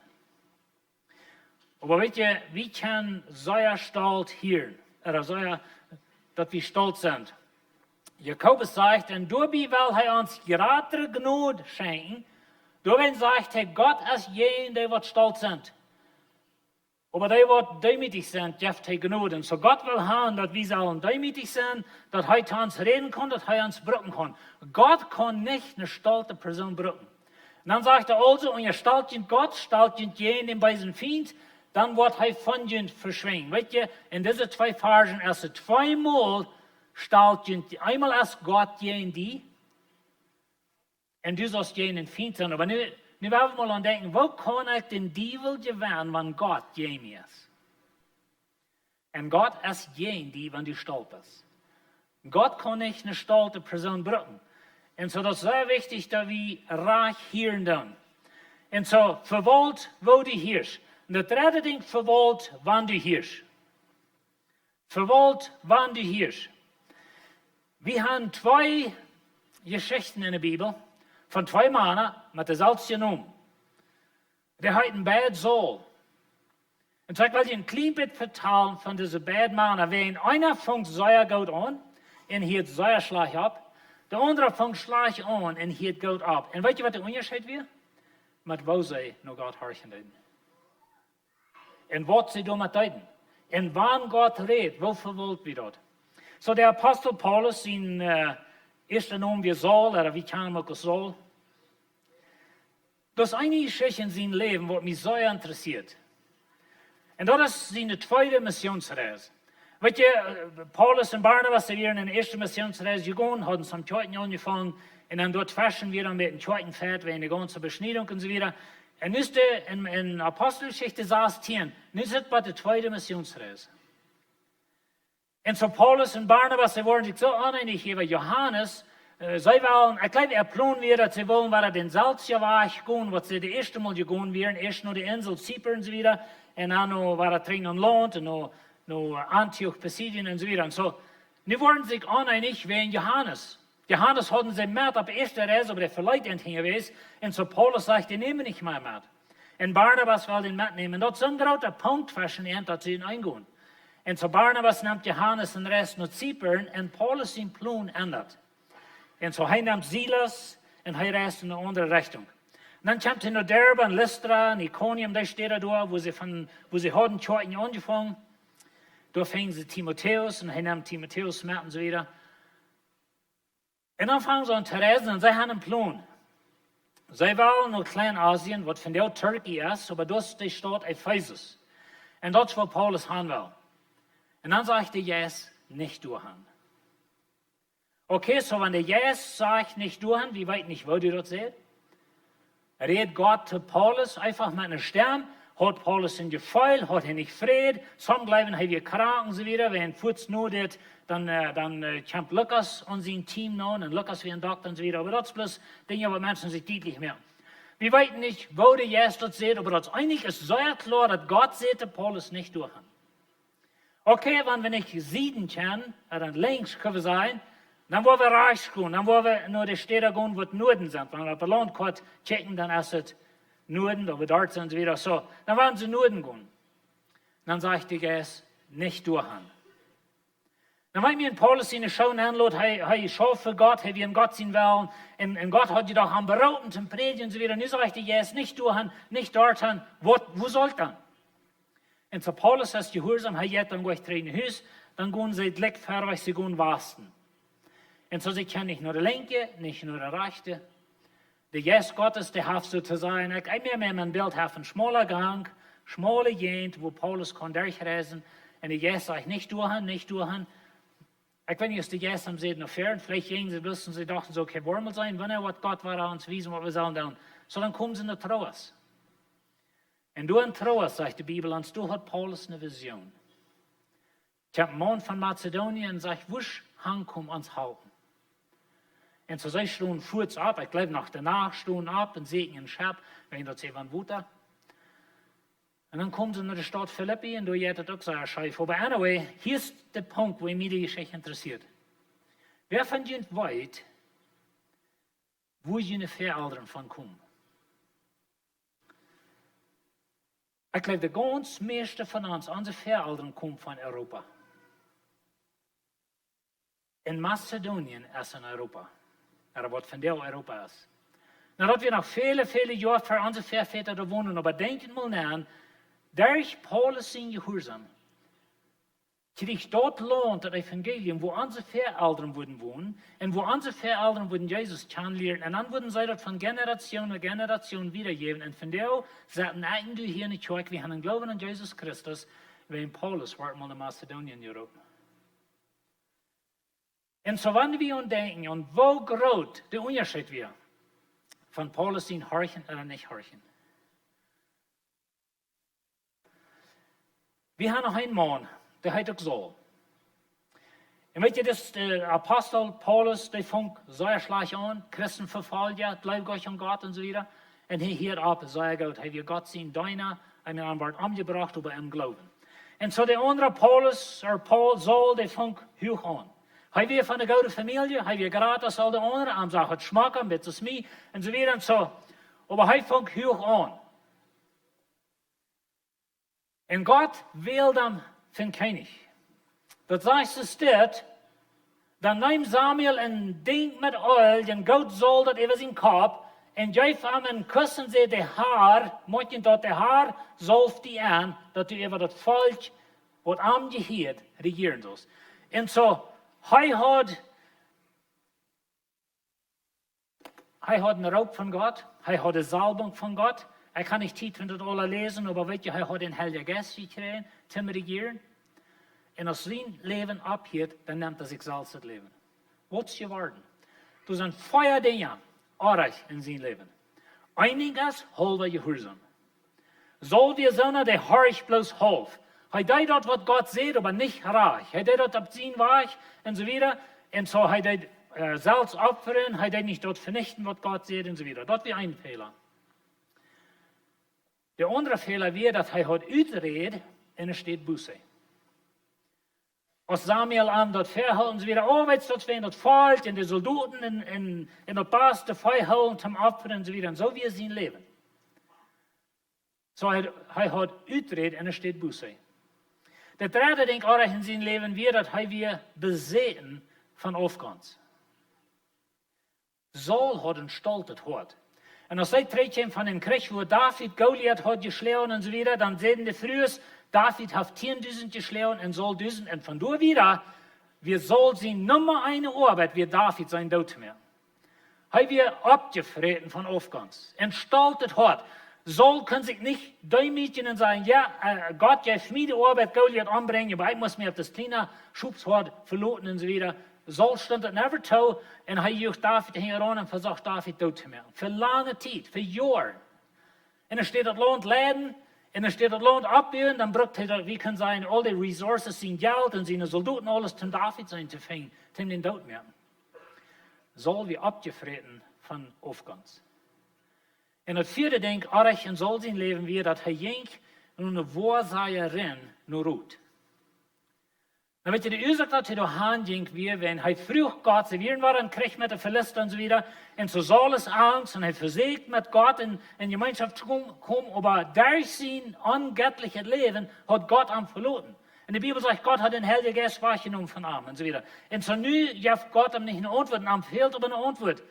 Aber weißt du, wie kann sehr stolz hören, oder sehr, dass wir stolz sind? Jakobus sagt, und dabei will er uns gerade Gnade schenken, dabei sagt er, Gott ist jenen, die stolz sind. Aber die, die demütig sind, gibt er Gnade. So Gott will haben, dass wir sollen demütig sind, dass er zu uns reden kann, dass er uns brücken kann. Gott kann nicht eine stolze Person brücken. Und dann sagt er also, und ihr stellt Gott, stellt jenen bei seinem Feind, dann wird er von ihnen verschwinden. Weißt du, in diesen zwei Versen, erst zweimal stellt einmal ist Gott jenen die, und du sollst jenen Feind sein. Aber nu wollen wir mal denken, wo kann ich den Teufel gewinnen, wenn Gott jen ist? Und Gott ist jen die, wenn du stolz bist. Gott kann nicht eine stolze Person brücken. Und so das ist sehr wichtig, dass wir reich hören dann. Und so, Vewault, wo du hörst. Und das dritte Ding, Vewault, wann du hörst. Vewault, wann du hörst. Wir haben zwei Geschichten in der Bibel von zwei Männern mit der selben Namen. Die heißen Bad Saul. Und so ich will dir ein klein bisschen vertellen von diesen beiden Männern. Wenn einer fängt sehr gut an und hört sehr schlecht ab, der andere fängt schlecht an und hört gut ab. Und weißt du, was der Unterschied wird? met wo sie noch Gott horchen deden. Und was sie damit deden. Und wann Gott redet, wofür wollt wir dort? So der Apostel Paulus, in ersten Namen wie Saul, oder wie kann man auch Saul. Das ist eine Geschichte in seinem Leben, was mich sehr interessiert. Und das ist seine zweite Missionsreise. Weet je, Paulus und Barnabas, die waren in der ersten Missionsreise gegangen, hatten zum zweiten angefangen, und dann dort fashion wir dann mit dem zweiten Pferd, wegen der ganzen Beschneidung und so weiter. Und nu ist in Apostelgeschichte 16, nu ist es bei der zweiten Missionsreise. Und so Paulus und Barnabas, die waren sich so anhängig über Johannes, sie wollen, ich glaube, Plan wir, dass sie wollen, weil den Salzjawag gehen, was sie das erste Mal gegangen wären, erst noch die Insel Zypern und so weiter, und dann noch war drin an Land, und noch Antioch, Pisidien und so weiter. Und so, nu waren sich anhängig wegen Johannes. Johannes hatten sie mit auf der ersten Reise, aber der verleiht entgegen gewesen. Und so Paulus sagt, die nehmen nicht mehr mit. Und Barnabas will den mitnehmen. Das ist so ein großer Punkt zwischen ihnen, dass sie ihn eingehen. Und so Barnabas nimmt Johannes den Rest nach Zypern und Paulus den Plan ändert. Und so er nimmt Silas und er reist in eine andere Richtung. Und dann kommt er nach Derbe und Lystra und Iconium, da steht er da, wo sie hatten, zweiten angefangen. Da fingen sie Timotheus und er nimmt Timotheus mit und so weiter. Und dann fangen sie an zu reisen und sie haben einen Plan. Sie wollen nach Kleinasien, was von der Türkei ist, aber das ist die Stadt Ephesus. Und das ist, wo Paulus haben will. Und dann sagt der Jesus, nicht durchhaben. Okay, so wenn der Jesus sagt, nicht durchhaben, wie weit nicht, wo ihr das seht? Redet Gott zu Paulus einfach mit einer Stimme, hat Paulus in Gefühl, hat er nicht Frieden, some bleiben hier krank und so weiter, wenn Fuß nur das, dann kommt Lukas und sein Team noch, und Lukas wie ein Doktor und so weiter, aber das ist bloß Dinge, wo Menschen sich deutlich merken. Wir wissen nicht, wo der Jesus das sieht, aber das eigentlich ist sehr klar, dass Gott sieht, Paulus nicht durch. Okay, wenn wir nicht Süden können, dann links können wir sein, dann wollen wir rechts gehen, dann wollen wir nur die Städte gehen, wo Norden sind. Wenn wir bei Land kurz checken, dann ist es Norden, aber dort sind sie wieder so. Dann wollen sie Norden gehen. Dann sagt der Geist, nicht durchhaben. Dann wollen wir in Paulus in der Show anladen, hey, schau für Gott, hey, wir in Gott sein wollen, und Gott hat die doch am beraten zum Predigen und so weiter. Und dann sagt der Geist, nicht durchhaben, nicht dort haben, wo soll dann? Und so Paulus ist gehorsam, hey, jetzt dann gehe ich in das Haus, dann gehen sie direkt vorbei, sie gehen wasten. Und so sie können nicht nur die linke, nicht nur die rechte. Der Geist Gottes, der hat so zu sein, ich mir mein Bild haben, ein schmaler Gang, schmale Gegend, wo Paulus kann durchreisen, und der Geist sagt, nicht durchhaben, nicht durchhaben. Ich weiß nicht, was die Geist am See noch fern, vielleicht gehen sie wissen, sie dachten so, okay, wollen wir sein, wenn was Gott war uns wiesen, was wir sollen tun. So dann kommen sie nach Troas. Und du in Troas, sagt die Bibel uns, du hat Paulus eine Vision. Ich habe einen Mann von Mazedonien und sagt, wusch Hang kommt ans Halten. Und so sie stehen kurz ab, ich glaube nach danach stehen ab und sehen einen Schab, wenn das jemand Wutter. Und dann kommen sie nach der Stadt Philippi und du hättet auch so eine Scheife. Aber anyway, hier ist der Punkt, wo mich die Geschichte interessiert. Wer von euch weiß, wo jene Vereltern von kommen? Ich glaube, der ganz meiste von uns, unsere Vereltern, kommen von Europa. In Mazedonien ist in Europa. Oder was von der Europa ist. Na, dass wir noch viele, viele Jahre für unsere Vorväter da wohnen, aber denken mal nach, durch Paulus sein Gehorsam, kriegt dort Land das Evangelium, wo unsere Voreltern würden wohnen, und wo unsere Voreltern würden Jesus kennenlernen, und dann würden sie das von Generation zu Generation wiedergeben, und von der sagten eigentlich hier in der Kirche, wir haben Glauben an Jesus Christus, wenn Paulus war mal in Mazedonien Europa. Und so wenn wir uns denken, und wo groß der Unterschied wir von Paulus sein horchen oder nicht horchen. Wir haben noch einen Mann, der heißt auch Saul. Und wisst ihr, das der Apostel Paulus, der fängt sehr schlecht an, Christen verfallen ja, glaubt euch an Gott und so weiter. Und hier ab, sehr gut, haben wir Gott sehen, deiner, eine Antwort angebracht über ihn Glauben. Und so der andere Paulus, oder Paul, Saul, der fängt hoch an. Haben wir von der guten Familie, haben wir gerade das all der anderen, am sagen, Schmack, ein bisschen Smie, und so weiter und so. Aber er fängt hoch an. Und Gott wählt ihn für König. Das heißt, es steht, dann nimmt Samuel und denkt mit Öl, den Gott soll das über seinen Kopf, en jij van en kussen ze de haar, moet je dat de haar zolft die aan, dat u over dat volk wat aangeheerd regeren doet. En zo, hij had een roep van God, hij had een salbung van God. Ik kan niet tijd van dat alle lezen, maar weet je, hij had een heilige geest gekregen, te regeren. En als zijn leven abgeht, dan neemt hij zich zelfs het leven. Wat is geworden? Er zijn 4 dingen aardig in zijn leven. Eén is, hol we gehoorzaam. Zal wir zijn, der horch bloß half. Hij deed dat wat God zegt, maar niet graag. Hij deed dat op zijn weg en zo weer. En zo hij deed zelfs opferen, hij deed niet dat vernichten wat God zegt en zo weer. Dat was een Fehler. De andere Fehler weer dat hij had uitgeredet en er steht Buße. Als Samuel aan dat verhouden ze weer, oh, weet je, dat we in dat volk en de soldaten en dat paas de verhouden zum offeren en zo weer. En zo weer zijn leven. Zo hij had uitgeredet en er steht Buße. De derde denk ik in zijn leven weer dat hij weer bezeten van afkomst. Saul had een stoltet hart. En als hij terugkwam van een krieg waar David Goliath had geslagen en zo weer, dan zeiden de vroegers, David heeft 10.000 geslagen en Saul 1000. En van daar wieder, wir Saul zijn nummer 1 Arbeit, wie David zijn dood meer. Hij weer abgefreten van afkomst. En stoltet hart. Saul kan zich niet duimieten en zeggen, ja, Gott, jij mir de Arbeit Goliath anbrengen, maar ik muss mir auf das kleine Schubshort verloten en zo weer. Saul stond het never toe en hij joeg David heen aan en verzocht David dood te maken. Voor lange tijd, voor jaren. En er steht dat land leiden en er steht dat land opbouwen, dan brukt hij dat, wie kan zijn, al die resources, zijn geld en zijn soldaten, alles ten David zijn te vangen, ten den dood maken. Saul weer abgefreten van afkomst. En het vierde denk ik, en zal zijn leven weer, dat hij ging en een waarzaaierin naar roet. Dan weet je, de oorzaak dat hij doorheen ging weer, wenn hij vroeg God, ze weer waren, kreeg met de Philister en zo weer, en zo zal es angst, en hij verzegt met God en gemeenschap komen, maar door zijn ongöttliche leven had God hem verloren. En de Bibel zegt, God had een heilige geest waargenomen van hem en zo weer. En zo nu geeft God hem niet een antwoord, en hem fehlt aber een antwoord.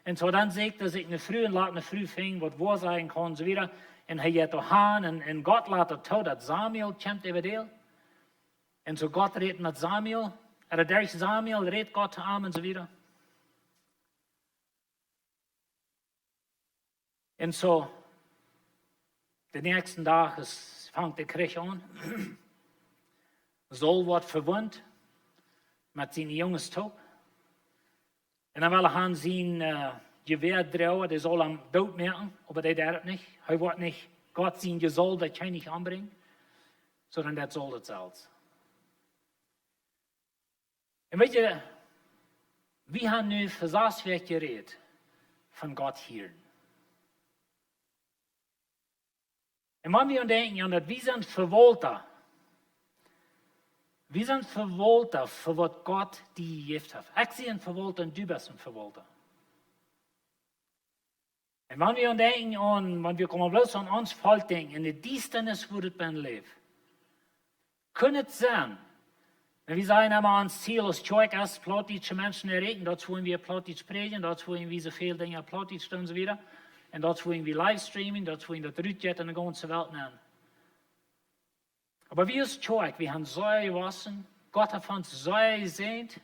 En zo dan zegt hij zich een vrouw en laat een vrouw vingen, wat waar zijn kan en zo weer. En hij gaat doorheen, en God laat het toe dat Samuel komt over deel. En zo God redt met Samuel. En door Samuel redt God aan en zo weer. En zo, de nächste dag vangt de krieg aan. Saul wordt verwond met zijn jongens toe. En dan wil hij zijn geweer draaien, die zal hem doodmaken, maar hij deed het niet. Hij wordt niet, God zijn gezal, dat hij niet aanbrengt, sondern dat zal het zelfs. En weet je, we hebben nu voor 6 weken geredet van God hier. En wanneer we denken, dat we zijn Vewaulter. We zijn Vewaulter voor wat God die gegeven heeft. Ik zie een Vewaulter en du bist een Vewaulter. En wanneer we denken aan, want we komen bloos aan ons volk denken, in de duisternis wordt het mijn leven. Kan het zijn, en we zeggen immer ans Ziel, als Tjoik ist, plattdeutsche Menschen erregen, dort wollen wir plattdeutsch predigen, dort wollen wir so viele Dinge plattdeutsch und so weiter. Und dort wollen wir Livestreaming, dort wollen wir das Rütjet in der ganzen Welt nehmen. Aber wir als Tjoik, wir haben so gewassen, Gott hat uns so gesehnt.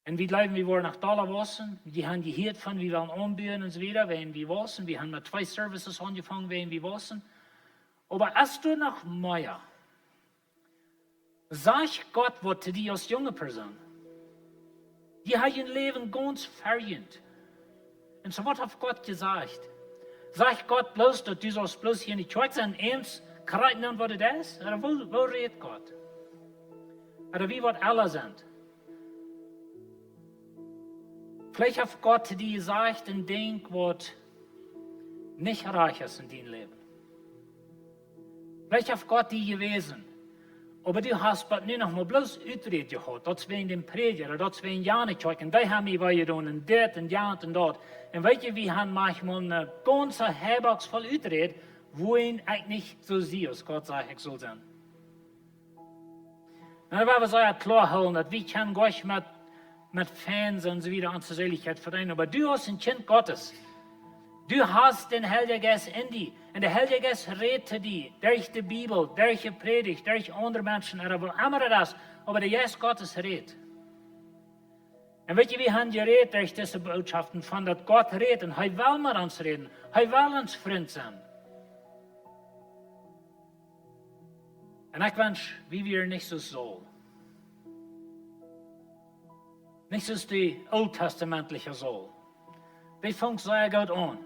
Und wir glauben, wir wollen nach Dollar wassen, wir haben gehört von, wir wollen anbieten und so weiter, wenn wir wassen, wir haben mit 2 Services angefangen, wenn wir wassen. Aber als du noch mehr, sag Gott, was zu dir als junge Person. Die hat ihr Leben ganz verjüngt. Und so was hat Gott gesagt? Sag Gott bloß, dass du sollst bloß hier nicht zurück sein, eins kreiten an, was das ist? Oder wo redet Gott? Oder wie was alle sind? Vielleicht hat Gott zu dir gesagt, ein Ding, was nicht reich ist in deinem Leben. Vielleicht hat Gott die gewesen. Aber du hast nu nog maar bloos uitreed gehad. Dat we in de prediger, dat we in Janik kijken. Die hebben we wat gedaan, en dit, en ja, en dat. En weet je, we hebben manchmal een ganze Herbox vol uitreed, wohin ik niet zo zie, als God zegt, ik zal zijn. En dan willen we zo klar houden, dat we kunnen gleich met mit Fans und so wieder unsere Seligkeit verdienen. Aber du hast ein Kind Gottes. Du hast den Heiligen Geist in dir. Und der Heilige Geist redet zu dir durch die Bibel, durch die Predigt, durch andere Menschen, oder wo immer das, aber der Geist Gottes redet. Und weet je, wir haben geredet durch diese Botschaften von, dass Gott redet und er will mit uns reden. Er will uns Freund sein. Und ich wünsche, wie wir nicht so sollen. Nicht so die alttestamentliche Soll. Die fängt sehr gut an.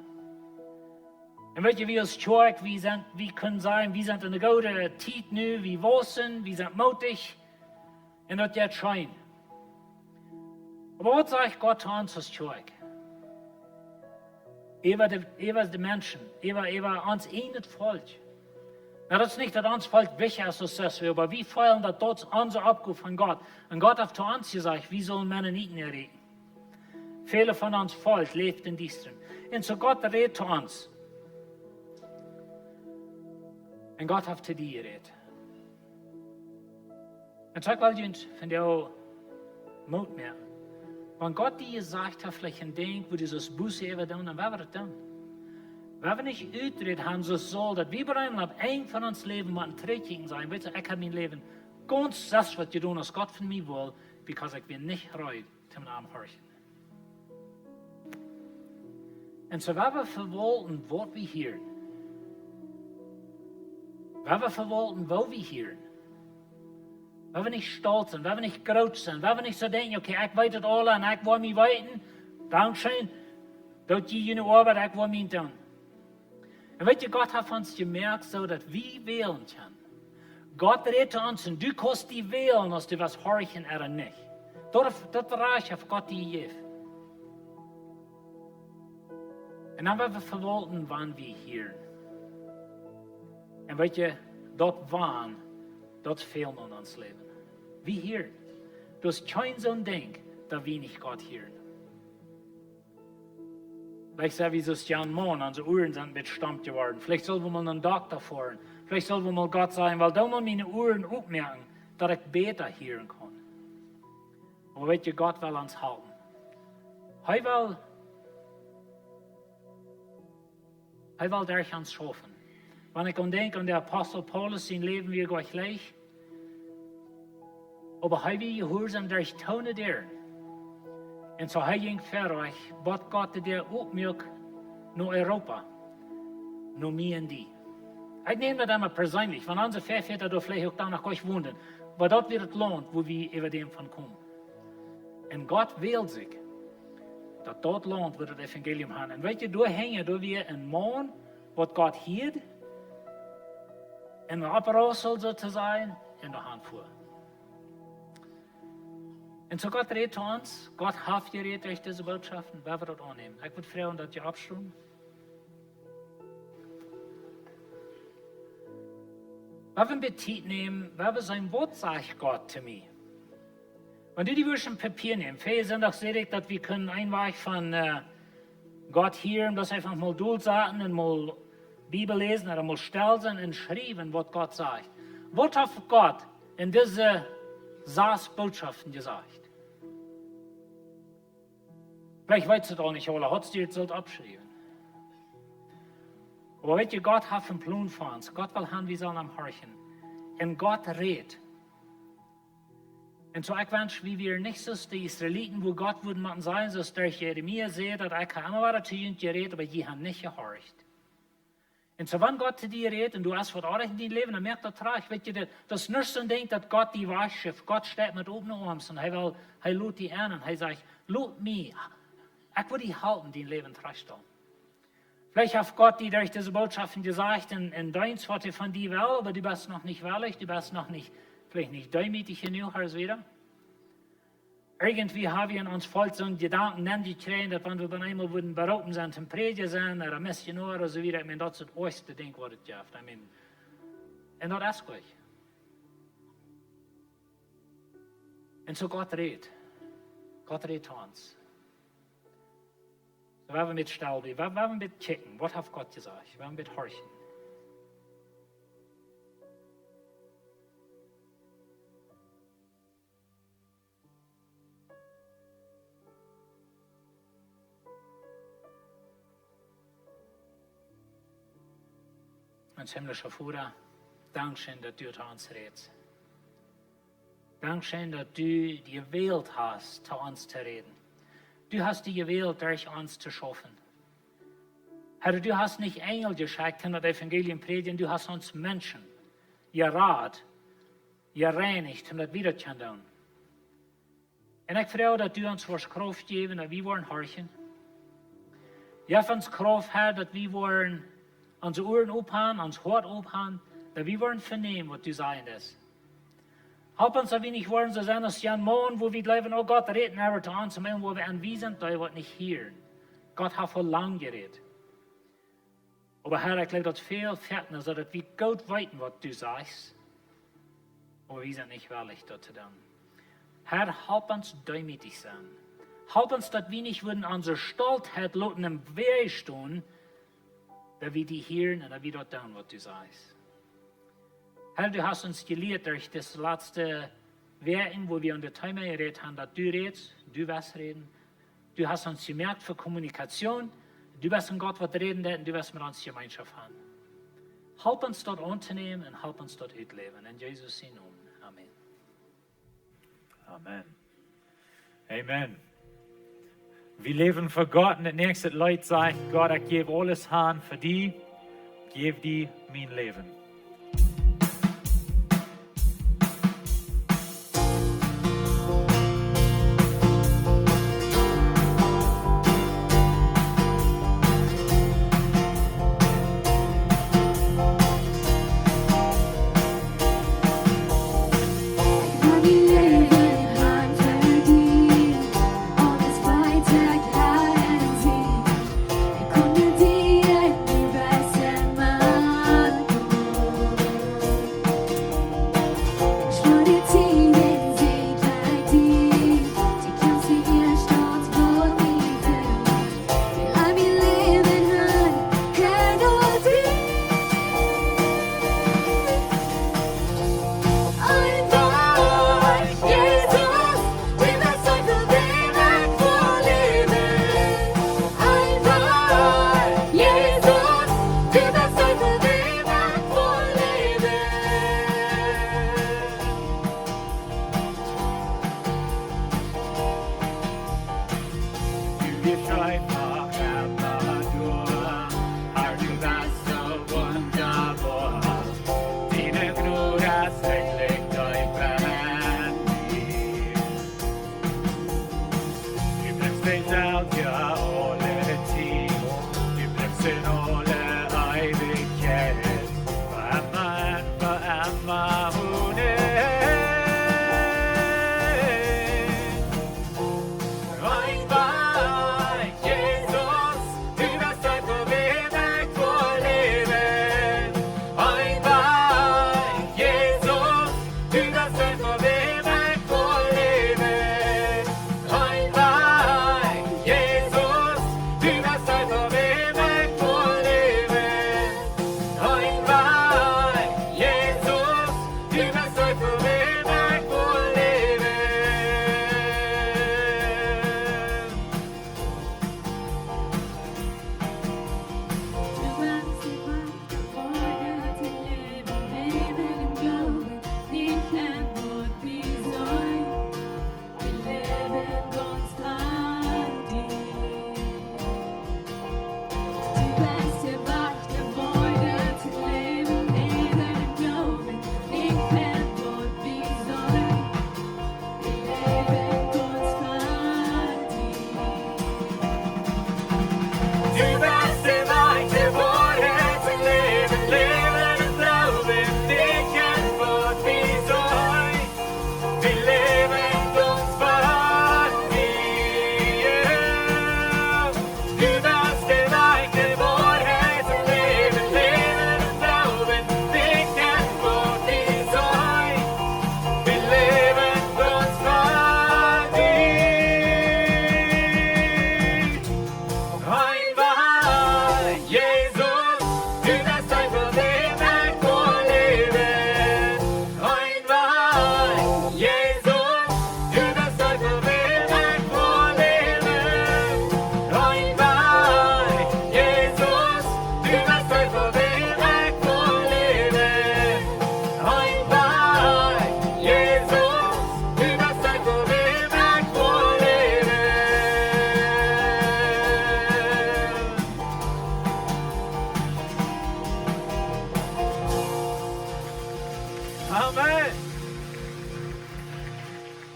Und weet je, wie als Kirche, wir können sagen, wir sind in der guten Zeit nu, wir wissen, wir sind mutig. Und das wird schein. Aber was sagt Gott zu uns als Kirche? Ewa die Menschen, ewa uns ähnelt Volk. Na, das ist nicht, dass uns Volk wichtig ist, als wir, aber wir feiern, dass dort unser Abruf von Gott. Und Gott hat zu uns gesagt, wir sollen Männer nicht erregen. Viele von uns Volk lebt in diesen. Und so Gott redet zu uns. Und Gott hat zu dir geredet. Und so will ich uns von dir Mut mehr. Wenn Gott dir gesagt hat, vielleicht ein Ding, wo du das Buße eben tun, dann werden wir das tun. Wenn wir nicht uitreden haben, so soll das, wie bereits ab ein von uns Leben mal ein Trägchen sein. Weißt du, ich habe mein Leben ganz das, was du tun, was Gott von mir will, because ich bin nicht reut zum Namen horchen. Und so, wenn wir verwollten, was wir hören, wenn wir verwollten, wo wir hören, wenn wir nicht stolz sind, wenn wir nicht groß sind, wenn wir nicht so denken, okay, ich weiß das alle und ich will mich weiten, Dankeschön, dort die jene Arbeit, ich will mich tun. Und weißt du, Gott hat uns gemerkt, so dass wir wählen können. Gott redet zu uns und du kannst die wählen, als du was horchen oder nicht. Das Reich hat Gott dir gegeben. Und dann, wenn wir verwollten, waren wir hier. Und weißt du, dort waren, dort fehlen in uns Leben. Wie hier. Du hast kein so ein Ding, dass wir nicht Gott hören. Vielleicht sagen wir so, Jan Mohn, unsere Uhren sind bestimmt geworden. Vielleicht sollen wir mal einen Doktor fahren. Vielleicht sollen wir mal Gott sagen, weil da mal meine Uhren aufmerken, dass ich besser hören kann. Aber weißt du, Gott will uns halten. Er will durch uns schaffen. Wenn ich denke an den Apostel Paulus, sein Leben wie gleich. Aber er will gehorsam durch Tone der. Und so ging verreich, bot Gott der opmerk naar Europa, naar mir und die. Ich nehme das immer persönlich, wenn unsere Väter da vielleicht auch da nach euch wohnen, aber dort wird es lohnt, wo wir über dem von kommen. Und Gott wählt sich, dass dort lohnt, wo das Evangelium haben. Und weißt du, da hängen wir ein Mann, was Gott hielt, und abrosselt sozusagen, in der Hand vor. Und so Gott redet zu uns, Gott hat geredet durch diese Botschaften, wer wird das annehmen? Ich würde fragen, dass ihr abstimmen. Wenn wir ein Petit nehmen, wer wir sein Wort sagt Gott zu mir. Wenn du die Würste ein Papier nimmst, viele sind auch selig, dass wir können einfach von Gott hören, das einfach mal durchsagen und mal Bibel lesen oder mal still sein und schreiben, was Gott sagt. Was hat Gott in diese 6 Botschaften gesagt? Vielleicht weißt du es auch nicht, alle hat es dir jetzt abschreiben. Aber weißt du, Gott hat einen Plan für uns. Gott will haben, wir sollen am Horchen. Und Gott redet. Und so ich wünsche, wie wir nicht so die Israeliten, wo Gott würde man sein, so durch Jeremia sehen, dass ich immer wieder zu ihnen geredet, aber die haben nicht gehorcht. Und so wenn Gott zu dir redet und du hast was anderes in deinem Leben, dann merkt das reich. Weißt du, das ist nicht so ein Ding, dass Gott die Waschschiff, Gott steht mit offenen Armen und er lud die an und er sagt, lud mich. Ich will dich halten, dein Leben freistellen. Vielleicht hat Gott dir durch diese Botschaften gesagt, in deins, was von dir will, aber du bist noch nicht willig, du bist noch nicht, vielleicht nicht demütig genug als wieder. Irgendwie haben wir in uns voll so einen Gedanken gekriegt, dass wenn wir dann einmal berufen sind, zum Prediger sein, oder Missionar oder so wieder, das ist das erste Ding, was es gibt. Und das ist gut. Und so Gott redet. Gott redet zu uns. So werden wir mit still bleiben, wir werden mit checken, was hat Gott gesagt, wir werden mit horchen. uns himmlischer Vater, Dankeschön, dass du zu uns redest. Dankeschön, dass du die gewählt hast, zu uns zu reden. Du hast die gewählt, durch uns zu schaffen. Herr, du hast nicht Engel geschickt, die das Evangelium predigen, du hast uns Menschen gerat, gereinigt, um das wieder zu tun. Und ich frage, dass du uns Kraft geben, dass wir wollen horchen. Gib uns Kraft, Herr, dass wir wollen unsere Ohren aufhaben, unser Hort aufhaben, dass wir wollen vernehmen, was du sagen ist. Help uns, dass wir nicht wollen, so sein, dass Jan Morgen, wo wir glauben, oh Gott, reden aber zu uns, wo wir anwesend sind, wird nicht hören. Gott hat vor lang geredet. Aber Herr, ich glaube, dass viel Fettner, so dass wir gut weiten, was du sagst. Aber wir sind nicht willig, das zu tun. Herr, help uns demütig sein. Help uns, dass wir nicht würden unsere Stolzheit lassen im Weg stehen, dass wir die hören und dass wir dort tun, was du sagst. Herr, du hast uns gelehrt durch das letzte Werken, wo wir an der Time geredet haben, dass du redest, du wirst reden. Du hast uns gemerkt für Kommunikation, du wirst in Gott was reden, und du wirst mit uns Gemeinschaft haben. Help uns dort anzunehmen und help uns dort auszuleben. In Jesus' Namen. Amen. Amen. Amen. Wir leben für Gott und das nächste Leute sagt, Gott, ich gebe alles an für die, gebe die mein Leben. Kunde dir, du weißt,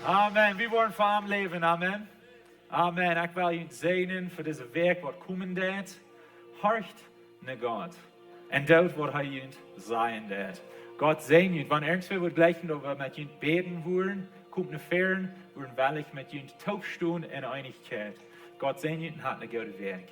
Amen. We worden van leven. Amen. Amen. Ik wil je zegenen voor deze week wat komen deed. Hart naar God. En dat wat hij je zijn deed. God zegen je. Wanneer ergens wordt gleichen, dat we met je beten worden, komt naar fern, worden wellicht met je toestoen in einigheid. God zegen je en hat een goede week.